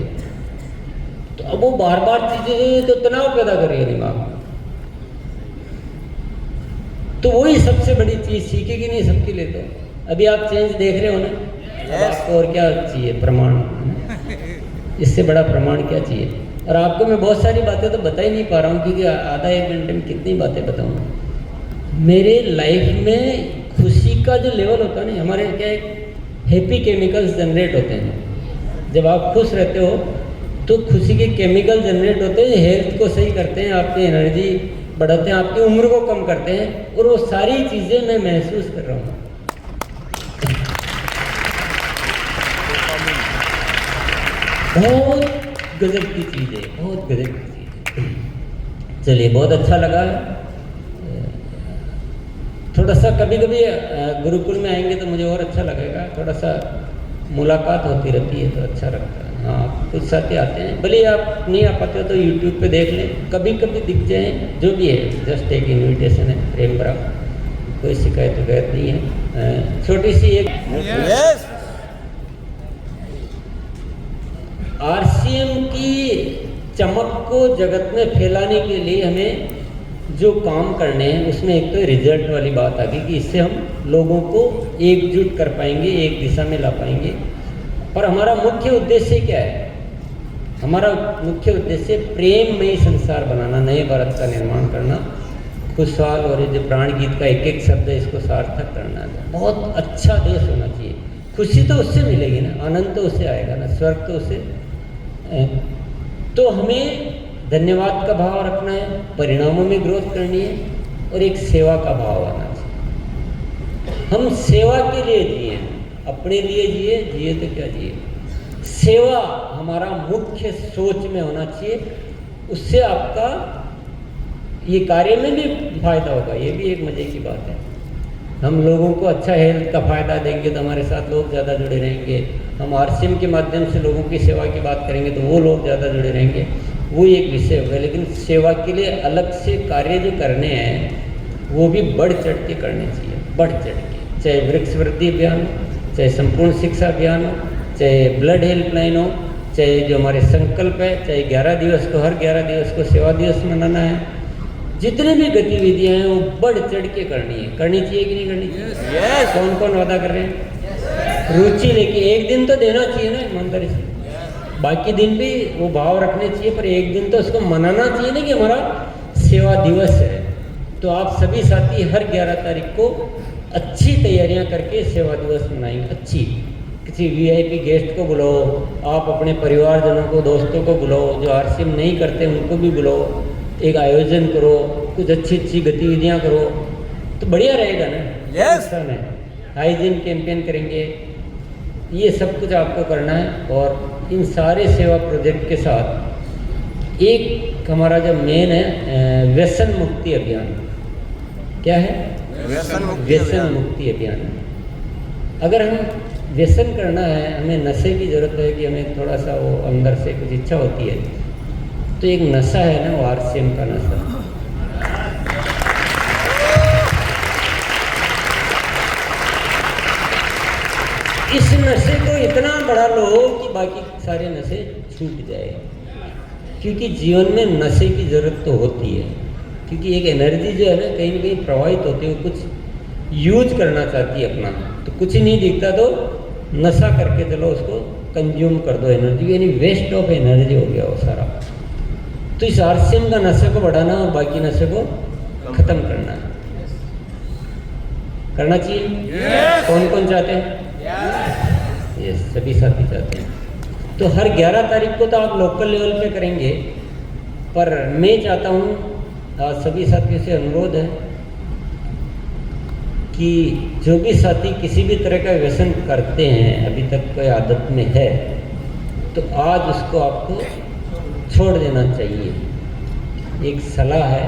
तो अब वो बार बार चीजें तो तनाव पैदा कर रही है दिमाग में। तो वही सबसे बड़ी चीज़ सीखेगी नहीं सबके लिए। तो अभी आप चेंज देख रहे हो ना, आपको और क्या चाहिए प्रमाण? इससे बड़ा प्रमाण क्या चाहिए? और आपको मैं बहुत सारी बातें तो बता ही नहीं पा रहा हूँ, क्योंकि आधा एक घंटे में कितनी बातें बताऊँ। मेरे लाइफ में खुशी का जो लेवल होता है ना, हमारे क्या हैप्पी केमिकल्स जनरेट होते हैं। जब आप खुश रहते हो तो खुशी के केमिकल जनरेट होते हैं, हेल्थ को सही करते हैं, आपकी एनर्जी बढ़ाते हैं, आपकी उम्र को कम करते हैं, और वो सारी चीज़ें मैं महसूस कर रहा हूँ। बहुत गजब की चीज़ है, बहुत गजब की चीज़ है। चलिए, बहुत अच्छा लगा। थोड़ा सा कभी कभी गुरुकुल में आएंगे तो मुझे और अच्छा लगेगा, थोड़ा सा मुलाकात होती रहती है तो अच्छा लगता है। हाँ, कुछ साथी आते हैं, भले आप नहीं आ पाते हो तो यूट्यूब पे देख लें, कभी कभी दिख जाए, जो भी है, जस्ट एक इन्विटेशन है प्रेम भरा, कोई शिकायत वगैरह नहीं है। छोटी सी एक आरसीएम की चमक को जगत में फैलाने के लिए हमें जो काम करने हैं उसमें एक तो रिजल्ट वाली बात आ गई कि इससे हम लोगों को एकजुट कर पाएंगे, एक दिशा में ला पाएंगे। पर हमारा मुख्य उद्देश्य क्या है? हमारा मुख्य उद्देश्य प्रेममयी संसार बनाना, नए भारत का निर्माण करना, खुशहाल। और ये जो प्राण गीत का एक एक शब्द है, इसको सार्थक करना है। बहुत अच्छा देश होना चाहिए। खुशी तो उससे मिलेगी ना, आनंद तो उससे आएगा ना, स्वर्ग तो उससे। तो हमें धन्यवाद का भाव रखना है, परिणामों में ग्रोथ करनी है, और एक सेवा का भाव आना चाहिए। हम सेवा के लिए जिए, अपने लिए जिए तो क्या जिए, सेवा हमारा मुख्य सोच में होना चाहिए। उससे आपका ये कार्य में भी फायदा होगा, ये भी एक मजे की बात है। हम लोगों को अच्छा हेल्थ का फ़ायदा देंगे तो हमारे साथ लोग ज़्यादा जुड़े रहेंगे। हम आरसीएम के माध्यम से लोगों की सेवा की बात करेंगे तो वो लोग ज़्यादा जुड़े रहेंगे, वो एक विषय होगा। लेकिन सेवा के लिए अलग से कार्य जो करने हैं वो भी बढ़ चढ़ के करने चाहिए, बढ़ चढ़ के। चाहे वृक्ष वृद्धि अभियान हो, चाहे संपूर्ण शिक्षा अभियान हो, चाहे ब्लड हेल्पलाइन हो, चाहे जो हमारे संकल्प है, चाहे 11 दिवस को, हर 11 दिवस को सेवा दिवस मनाना है। जितने भी गतिविधियां हैं वो बढ़ चढ़ के करनी है। करनी चाहिए कि नहीं करनी चाहिए? yes. कौन कौन वादा कर रहे हैं? रुचि लेके एक दिन तो देना चाहिए ना ईमानदारी से। बाकी दिन भी वो भाव रखने चाहिए, पर एक दिन तो उसको मनाना चाहिए ना कि हमारा सेवा दिवस है। तो आप सभी साथी हर 11 तारीख को अच्छी तैयारियां करके सेवा दिवस मनाएंगे। अच्छी, किसी वीआईपी गेस्ट को बुलाओ, आप अपने परिवारजनों को, दोस्तों को बुलाओ, जो आरसीएम नहीं करते उनको भी बुलाओ, एक आयोजन करो, कुछ अच्छी अच्छी गतिविधियां करो तो बढ़िया रहेगा ना। yes. हाइजीन कैंपेन करेंगे, ये सब कुछ आपको करना है। और इन सारे सेवा प्रोजेक्ट के साथ एक हमारा जो मेन है व्यसन मुक्ति अभियान। क्या है? व्यसन मुक्ति अभियान। अगर हम व्यसन करना है, हमें नशे की ज़रूरत है कि हमें थोड़ा सा वो अंदर से कुछ इच्छा होती है, तो एक नशा है ना, वो आरसीएम का नशा। इस नशे को इतना बढ़ा लो कि बाकी सारे नशे छूट जाए। क्योंकि जीवन में नशे की ज़रूरत तो होती है, क्योंकि एक एनर्जी जो है ना कहीं प्रवाहित होती है, वो कुछ यूज करना चाहती है अपना, तो कुछ ही नहीं दिखता तो नशा करके चलो उसको कंज्यूम कर दो एनर्जी, यानी वेस्ट ऑफ एनर्जी हो गया वो सारा। तो इस आरसीएम का नशे को बढ़ाना और बाकी नशे को खत्म करना है। करना चाहिए? yes. कौन कौन चाहते हैं? yes, सभी साथी चाहते हैं। तो हर 11 तारीख को तो आप लोकल लेवल पे करेंगे, पर मैं चाहता हूँ आज सभी साथियों से अनुरोध है कि जो भी साथी किसी भी तरह का व्यसन करते हैं, अभी तक कोई आदत में है, तो आज उसको आपको छोड़ देना चाहिए, एक सलाह है।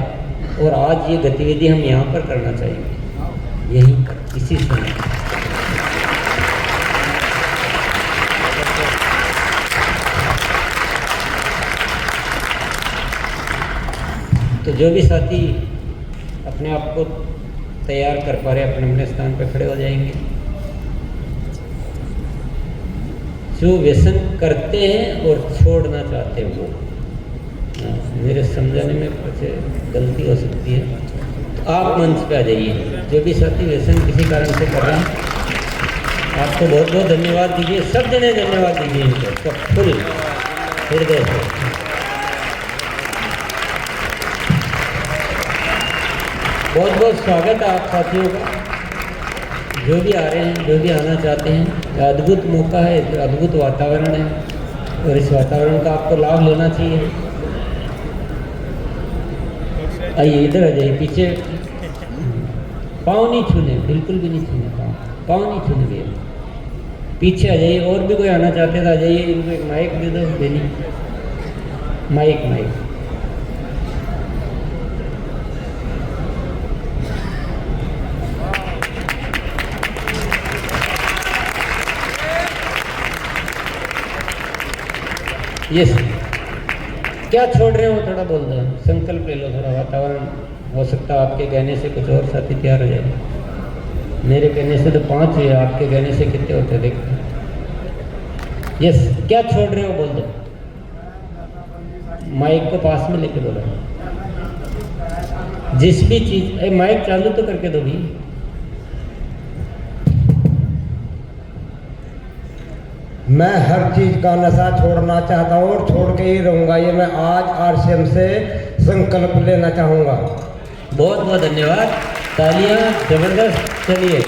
और आज ये गतिविधि हम यहाँ पर करना चाहिए, यहीं पर, इसी समय। तो जो भी साथी अपने आप को तैयार कर पा रहे अपने अपने स्थान पर खड़े हो जाएंगे। जो व्यसन करते हैं और छोड़ना चाहते हैं वो, मेरे समझाने में कुछ गलती हो सकती है, तो आप मंच पे आ जाइए। जो भी साथी व्यसन किसी कारण से कर रहे हैं, आपको बहुत बहुत धन्यवाद दीजिए, सब जने धन्यवाद दीजिए इनको, सब फुल हृदय से। बहुत बहुत स्वागत है आप साथियों का, जो भी आ रहे हैं, जो भी आना चाहते हैं। अद्भुत मौका है, अद्भुत वातावरण है, और इस वातावरण का आपको लाभ लेना चाहिए। आइए, इधर आ जाइए, पीछे। पाँव नहीं छूने, बिल्कुल भी नहीं छूने, पाँव नहीं छूने भैया, पीछे आ जाइए, और भी कोई आना चाहते हैं तो आ जाइए। इनको एक माइक दे दो, बेनी माइक माइक। यस, क्या छोड़ रहे हो थोड़ा बोल दो, संकल्प ले लो थोड़ा। वातावरण हो सकता है आपके कहने से कुछ और साथी तैयार हो जाए। मेरे कहने से तो 5 है, आपके कहने से कितने होते हैं देखते। यस, क्या छोड़ रहे हो बोल दो, माइक को पास में लेके बोलो। जिस भी चीज, माइक चालू तो करके दो भी। मैं हर चीज का नशा छोड़ना चाहता हूँ और छोड़ के ही रहूंगा, ये मैं आज आरसीएम से संकल्प लेना चाहूँगा। बहुत बहुत धन्यवाद, तालियां जबरदस्त। चलिए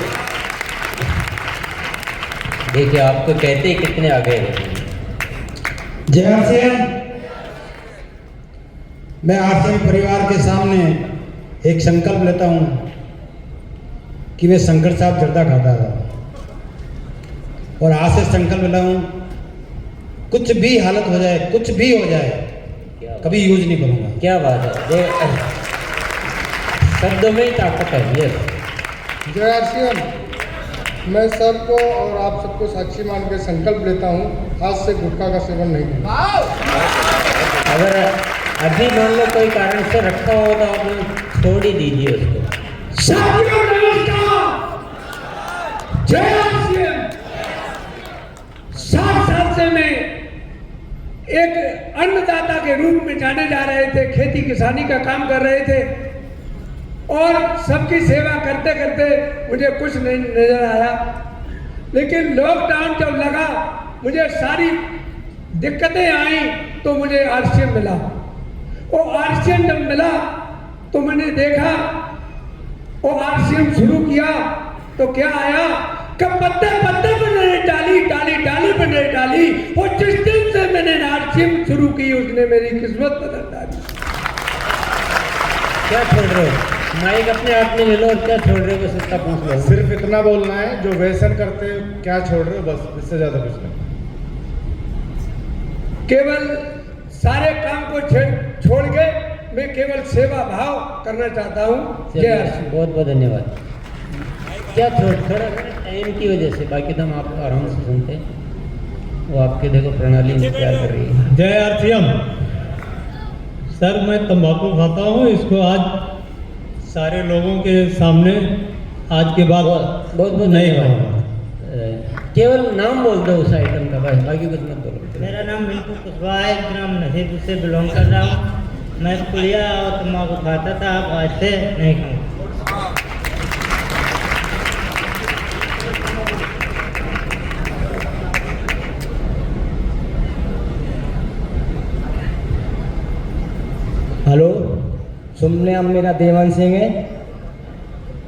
देखिए, आपको कहते ही कितने आ गए। जय आरसीएम। मैं आरसीएम परिवार के सामने एक संकल्प लेता हूँ कि मैं शंकर साहब जर्दा खाता था, और आज से संकल्प लेता हूँ कुछ भी हालत हो जाए, कुछ भी हो जाए, कभी यूज नहीं करूँगा। क्या बात है, शब्दों में ही ताकत है। ये जय आरसीएम। मैं सबको और आप सबको साक्षी मान के संकल्प लेता हूँ, आज से गुटखा का सेवन नहीं करूँगा। अगर अभी मान लो कोई कारण से रखा हो तो आप लोग छोड़ ही दीजिए उसको। साथियों नमस्कार, जय आरसीएम। 60 साल से मैं एक अन्नदाता के रूप में जाने जा रहे थे, खेती किसानी का काम कर रहे थे, और सबकी सेवा करते करते मुझे कुछ नहीं नजर आया। लेकिन लॉकडाउन जब लगा, मुझे सारी दिक्कतें आई, तो मुझे आरसीएम मिला। और आरसीएम जब मिला तो मैंने देखा, और आरसीएम शुरू किया तो क्या आया कि पत्ते पत्ते पे मैंने डाली डाली डाली मैंने डाली, और जिस दिन से मैंने आरसीएम शुरू की उसने मेरी किस्मत बदल डाली। क्या छोड़ रहे हो, माइक अपने आप में ले लो, और क्या छोड़ रहे हो बस इतना पूछ लो। सिर्फ इतना बोलना है, जो व्यसन करते हो क्या छोड़ रहे हो, बस इससे ज्यादा कुछ नहीं। केवल सारे काम को छोड़ के मैं केवल सेवा भाव करना चाहता हूँ। जय आरसीएम। बहुत बहुत धन्यवाद। क्या छोड़, थोड़ा टाइम की वजह से, बाकी तो हम आपको आराम से सुनते हैं। वो आपके देखो प्रणाली में क्या कर रही है। जय आरसीएम। सर, मैं तंबाकू खाता हूँ, इसको आज सारे लोगों के सामने आज के बाद बहुत बहुत नहीं धन्यवाद। केवल नाम बोल दो उस आइटम का, बस बाकी कुछ मत बोलो। मेरा नाम मिल्कू कुशवाहा है, ग्राम नसीब से बिलोंग कर रहा हूँ। मैं पुलिया और तम्बाकू खाता था, अब आज से नहीं खाऊंगा। हेलो, सुनने आप, मेरा देवांश सिंह है,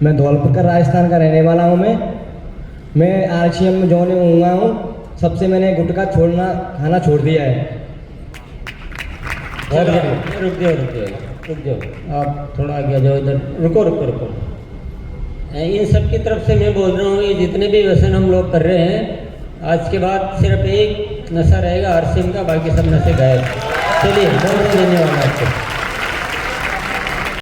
मैं धौलपुर राजस्थान का रहने वाला हूँ। मैं आरसीएम में जोने हुआ हूँ, सबसे मैंने गुटखा खाना छोड़ दिया है। रुक जाओ, आप थोड़ा आगे आ जाओ इधर। रुको। इन सब की तरफ से मैं बोल रहा हूँ, ये जितने भी व्यसन हम लोग कर रहे हैं, आज के बाद सिर्फ एक नशा रहेगा आरसीएम का, बाकी सब नशे गायब। चलिए, बहुत बहुत धन्यवाद आपको।